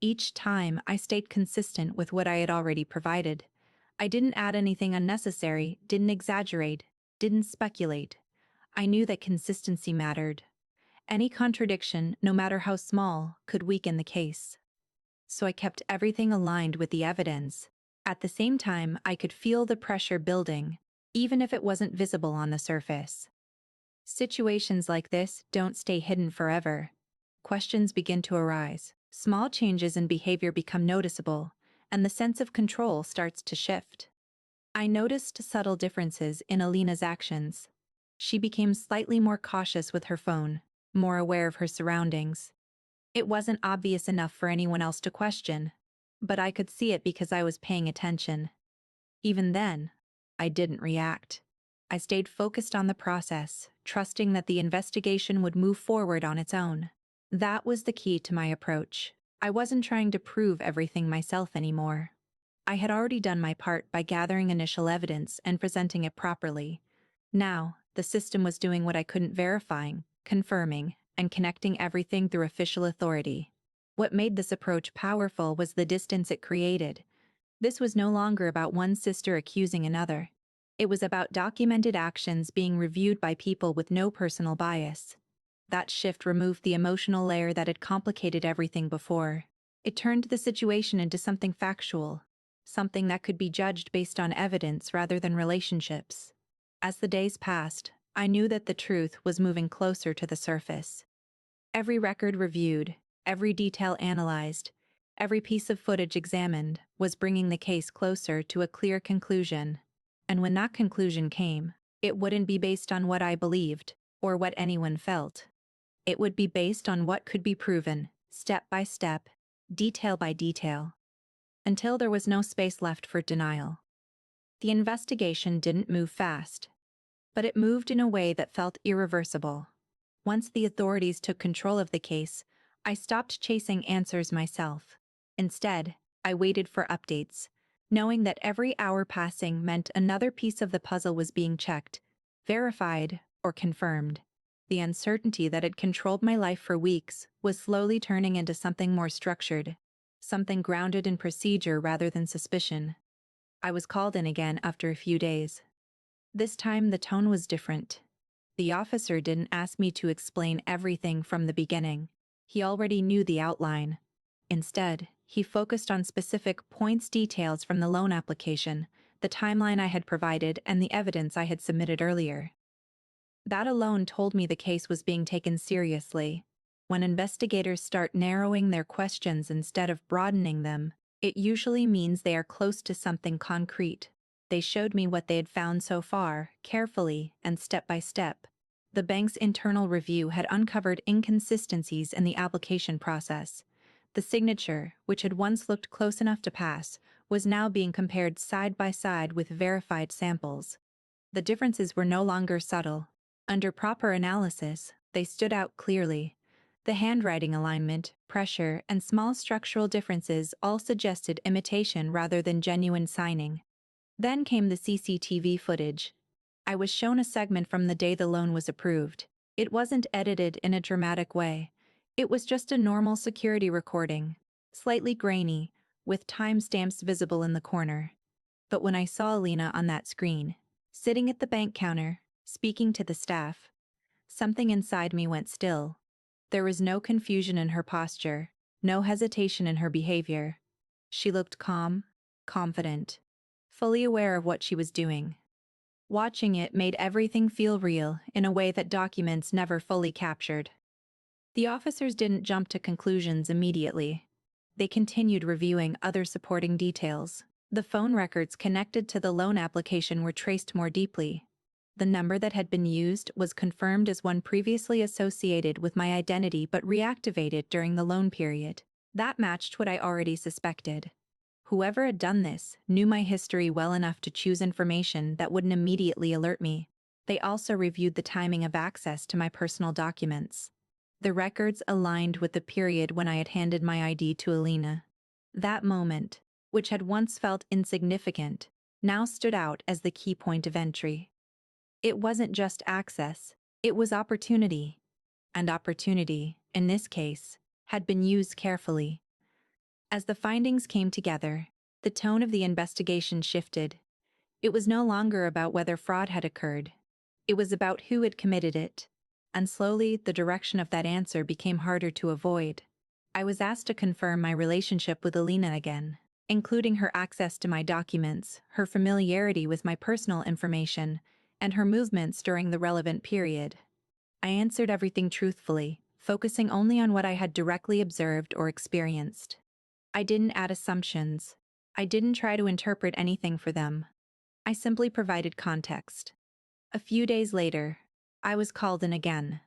Each time, I stayed consistent with what I had already provided. I didn't add anything unnecessary, didn't exaggerate, didn't speculate. I knew that consistency mattered. Any contradiction, no matter how small, could weaken the case. So I kept everything aligned with the evidence. At the same time, I could feel the pressure building, even if it wasn't visible on the surface. Situations like this don't stay hidden forever. Questions begin to arise. Small changes in behavior become noticeable, and the sense of control starts to shift. I noticed subtle differences in Alina's actions. She became slightly more cautious with her phone, more aware of her surroundings. It wasn't obvious enough for anyone else to question, but I could see it because I was paying attention. Even then, I didn't react. I stayed focused on the process, trusting that the investigation would move forward on its own. That was the key to my approach. I wasn't trying to prove everything myself anymore. I had already done my part by gathering initial evidence and presenting it properly. Now, the system was doing what I couldn't: verifying, confirming, and connecting everything through official authority. What made this approach powerful was the distance it created. This was no longer about one sister accusing another. It was about documented actions being reviewed by people with no personal bias. That shift removed the emotional layer that had complicated everything before. It turned the situation into something factual, something that could be judged based on evidence rather than relationships. As the days passed, I knew that the truth was moving closer to the surface. Every record reviewed, every detail analyzed, every piece of footage examined was bringing the case closer to a clear conclusion. And when that conclusion came, it wouldn't be based on what I believed or what anyone felt. It would be based on what could be proven, step by step, detail by detail, until there was no space left for denial. The investigation didn't move fast, but it moved in a way that felt irreversible. Once the authorities took control of the case, I stopped chasing answers myself. Instead, I waited for updates, knowing that every hour passing meant another piece of the puzzle was being checked, verified, or confirmed. The uncertainty that had controlled my life for weeks was slowly turning into something more structured, something grounded in procedure rather than suspicion. I was called in again after a few days. This time the tone was different. The officer didn't ask me to explain everything from the beginning. He already knew the outline. Instead, he focused on specific details from the loan application, the timeline I had provided, and the evidence I had submitted earlier. That alone told me the case was being taken seriously. When investigators start narrowing their questions instead of broadening them, it usually means they are close to something concrete. They showed me what they had found so far, carefully and step by step. The bank's internal review had uncovered inconsistencies in the application process. The signature, which had once looked close enough to pass, was now being compared side by side with verified samples. The differences were no longer subtle. Under proper analysis, they stood out clearly. The handwriting alignment, pressure, and small structural differences all suggested imitation rather than genuine signing. Then came the CCTV footage. I was shown a segment from the day the loan was approved. It wasn't edited in a dramatic way. It was just a normal security recording, slightly grainy, with timestamps visible in the corner. But when I saw Alina on that screen, sitting at the bank counter, speaking to the staff, something inside me went still. There was no confusion in her posture, no hesitation in her behavior. She looked calm, confident, fully aware of what she was doing. Watching it made everything feel real in a way that documents never fully captured. The officers didn't jump to conclusions immediately. They continued reviewing other supporting details. The phone records connected to the loan application were traced more deeply. The number that had been used was confirmed as one previously associated with my identity but reactivated during the loan period. That matched what I already suspected. Whoever had done this knew my history well enough to choose information that wouldn't immediately alert me. They also reviewed the timing of access to my personal documents. The records aligned with the period when I had handed my ID to Alina. That moment, which had once felt insignificant, now stood out as the key point of entry. It wasn't just access, it was opportunity. And opportunity, in this case, had been used carefully. As the findings came together, the tone of the investigation shifted. It was no longer about whether fraud had occurred. It was about who had committed it. And slowly, the direction of that answer became harder to avoid. I was asked to confirm my relationship with Alina again, including her access to my documents, her familiarity with my personal information, and her movements during the relevant period. I answered everything truthfully, focusing only on what I had directly observed or experienced. I didn't add assumptions. I didn't try to interpret anything for them. I simply provided context. A few days later, I was called in again.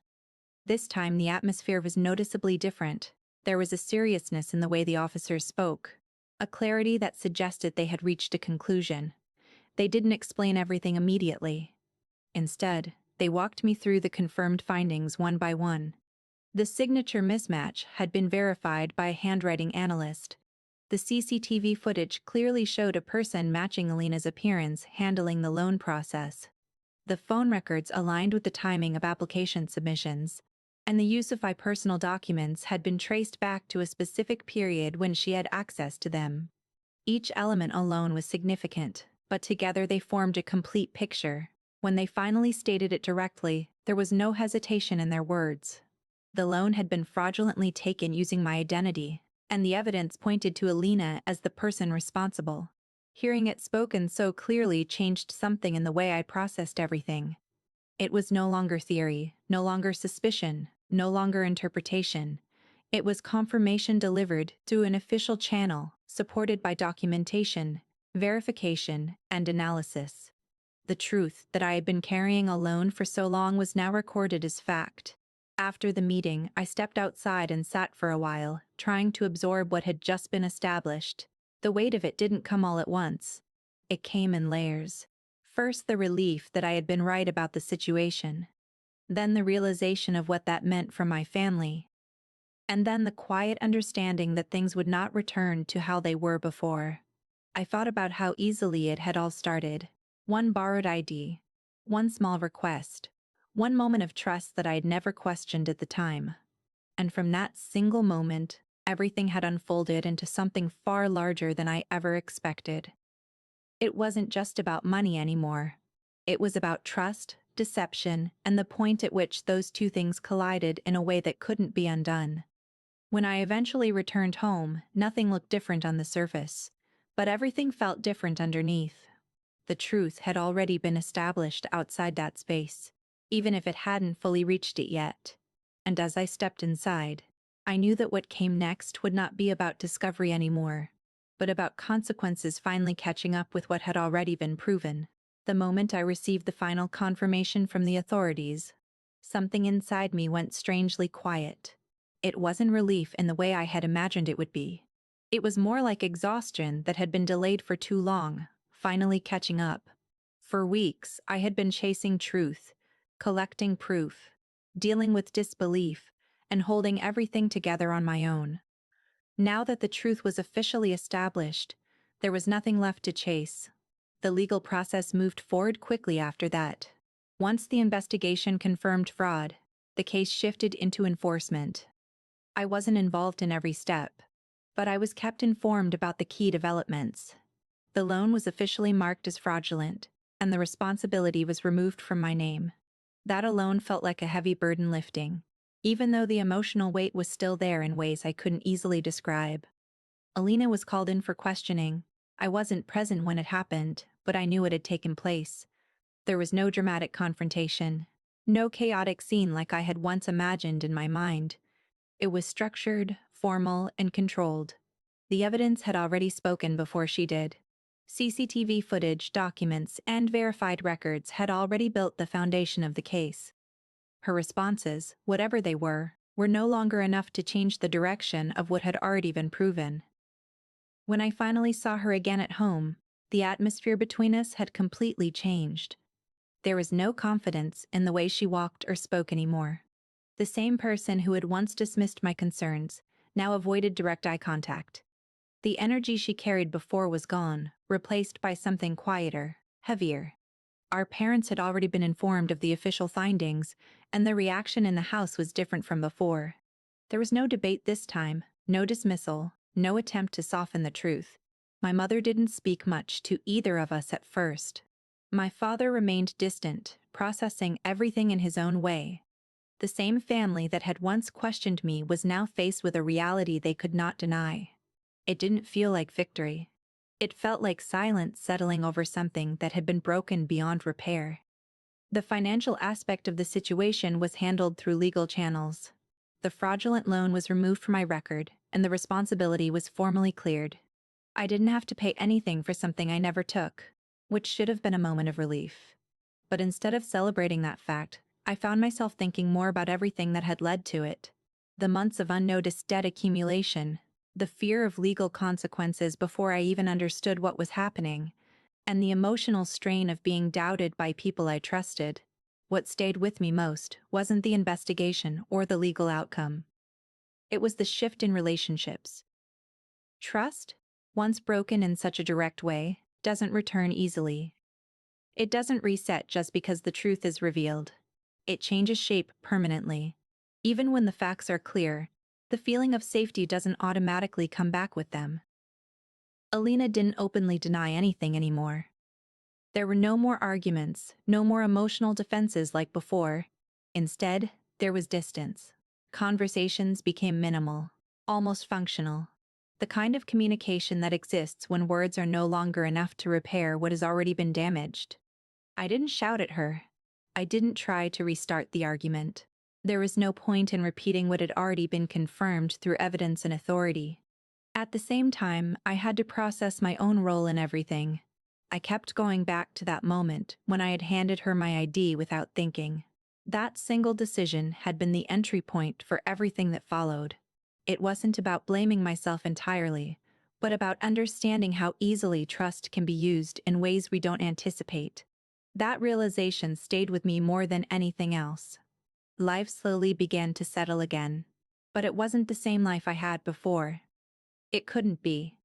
This time the atmosphere was noticeably different. There was a seriousness in the way the officers spoke, a clarity that suggested they had reached a conclusion. They didn't explain everything immediately. Instead, they walked me through the confirmed findings one by one. The signature mismatch had been verified by a handwriting analyst. The CCTV footage clearly showed a person matching Alina's appearance handling the loan process. The phone records aligned with the timing of application submissions, and the use of my personal documents had been traced back to a specific period when she had access to them. Each element alone was significant, but together they formed a complete picture. When they finally stated it directly, there was no hesitation in their words. The loan had been fraudulently taken using my identity, and the evidence pointed to Alina as the person responsible. Hearing it spoken so clearly changed something in the way I processed everything. It was no longer theory, no longer suspicion, no longer interpretation. It was confirmation delivered through an official channel, supported by documentation, verification, and analysis. The truth that I had been carrying alone for so long was now recorded as fact. After the meeting, I stepped outside and sat for a while, trying to absorb what had just been established. The weight of it didn't come all at once. It came in layers. First, the relief that I had been right about the situation. Then the realization of what that meant for my family. And then the quiet understanding that things would not return to how they were before. I thought about how easily it had all started. One borrowed ID, one small request, one moment of trust that I had never questioned at the time. And from that single moment, everything had unfolded into something far larger than I ever expected. It wasn't just about money anymore. It was about trust, deception, and the point at which those two things collided in a way that couldn't be undone. When I eventually returned home, nothing looked different on the surface, but everything felt different underneath. The truth had already been established outside that space, even if it hadn't fully reached it yet. And as I stepped inside, I knew that what came next would not be about discovery anymore, but about consequences finally catching up with what had already been proven. The moment I received the final confirmation from the authorities, something inside me went strangely quiet. It wasn't relief in the way I had imagined it would be. It was more like exhaustion that had been delayed for too long, finally catching up. For weeks, I had been chasing truth, collecting proof, dealing with disbelief, and holding everything together on my own. Now that the truth was officially established, there was nothing left to chase. The legal process moved forward quickly after that. Once the investigation confirmed fraud, the case shifted into enforcement. I wasn't involved in every step, but I was kept informed about the key developments. The loan was officially marked as fraudulent, and the responsibility was removed from my name. That alone felt like a heavy burden lifting, even though the emotional weight was still there in ways I couldn't easily describe. Alina was called in for questioning. I wasn't present when it happened, but I knew it had taken place. There was no dramatic confrontation, no chaotic scene like I had once imagined in my mind. It was structured, formal, and controlled. The evidence had already spoken before she did. CCTV footage, documents, and verified records had already built the foundation of the case. Her responses, whatever they were no longer enough to change the direction of what had already been proven. When I finally saw her again at home, the atmosphere between us had completely changed. There was no confidence in the way she walked or spoke anymore. The same person who had once dismissed my concerns now avoided direct eye contact. The energy she carried before was gone, replaced by something quieter, heavier. Our parents had already been informed of the official findings, and the reaction in the house was different from before. There was no debate this time, no dismissal, no attempt to soften the truth. My mother didn't speak much to either of us at first. My father remained distant, processing everything in his own way. The same family that had once questioned me was now faced with a reality they could not deny. It didn't feel like victory. It felt like silence settling over something that had been broken beyond repair. The financial aspect of the situation was handled through legal channels. The fraudulent loan was removed from my record, and the responsibility was formally cleared. I didn't have to pay anything for something I never took, which should have been a moment of relief. But instead of celebrating that fact, I found myself thinking more about everything that had led to it. The months of unnoticed debt accumulation, the fear of legal consequences before I even understood what was happening, and the emotional strain of being doubted by people I trusted. What stayed with me most wasn't the investigation or the legal outcome. It was the shift in relationships. Trust, once broken in such a direct way, doesn't return easily. It doesn't reset just because the truth is revealed. It changes shape permanently. Even when the facts are clear, the feeling of safety doesn't automatically come back with them. Alina didn't openly deny anything anymore. There were no more arguments, no more emotional defenses like before. Instead, there was distance. Conversations became minimal, almost functional. The kind of communication that exists when words are no longer enough to repair what has already been damaged. I didn't shout at her. I didn't try to restart the argument. There was no point in repeating what had already been confirmed through evidence and authority. At the same time, I had to process my own role in everything. I kept going back to that moment when I had handed her my ID without thinking. That single decision had been the entry point for everything that followed. It wasn't about blaming myself entirely, but about understanding how easily trust can be used in ways we don't anticipate. That realization stayed with me more than anything else. Life slowly began to settle again, but it wasn't the same life I had before. It couldn't be.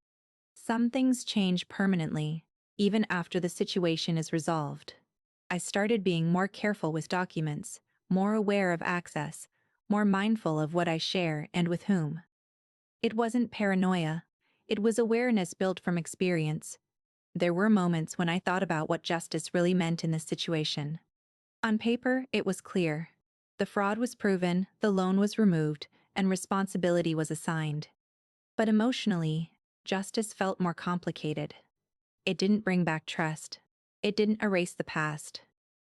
Some things change permanently, even after the situation is resolved. I started being more careful with documents, more aware of access, more mindful of what I share and with whom. It wasn't paranoia. It was awareness built from experience. There were moments when I thought about what justice really meant in this situation. On paper, it was clear. The fraud was proven, the loan was removed, and responsibility was assigned. But emotionally, justice felt more complicated. It didn't bring back trust. It didn't erase the past.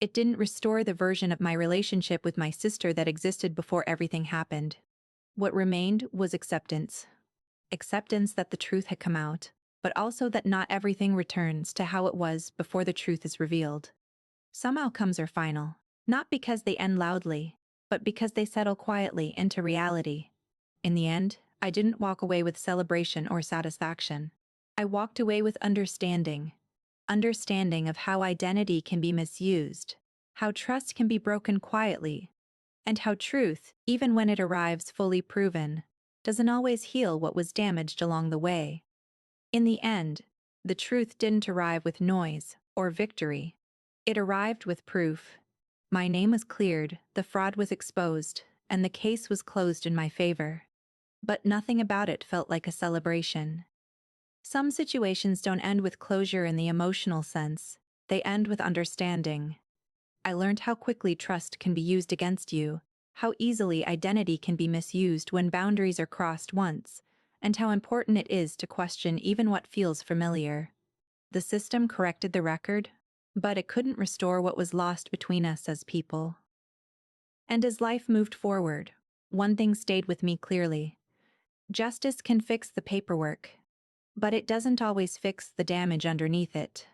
It didn't restore the version of my relationship with my sister that existed before everything happened. What remained was acceptance. Acceptance that the truth had come out, but also that not everything returns to how it was before the truth is revealed. Some outcomes are final, not because they end loudly, but because they settle quietly into reality. In the end, I didn't walk away with celebration or satisfaction. I walked away with understanding. Understanding of how identity can be misused, how trust can be broken quietly, and how truth, even when it arrives fully proven, doesn't always heal what was damaged along the way. In the end, the truth didn't arrive with noise or victory. It arrived with proof. My name was cleared, the fraud was exposed, and the case was closed in my favor. But nothing about it felt like a celebration. Some situations don't end with closure in the emotional sense, they end with understanding. I learned how quickly trust can be used against you, how easily identity can be misused when boundaries are crossed once, and how important it is to question even what feels familiar. The system corrected the record, but it couldn't restore what was lost between us as people. And as life moved forward, one thing stayed with me clearly. Justice can fix the paperwork, but it doesn't always fix the damage underneath it.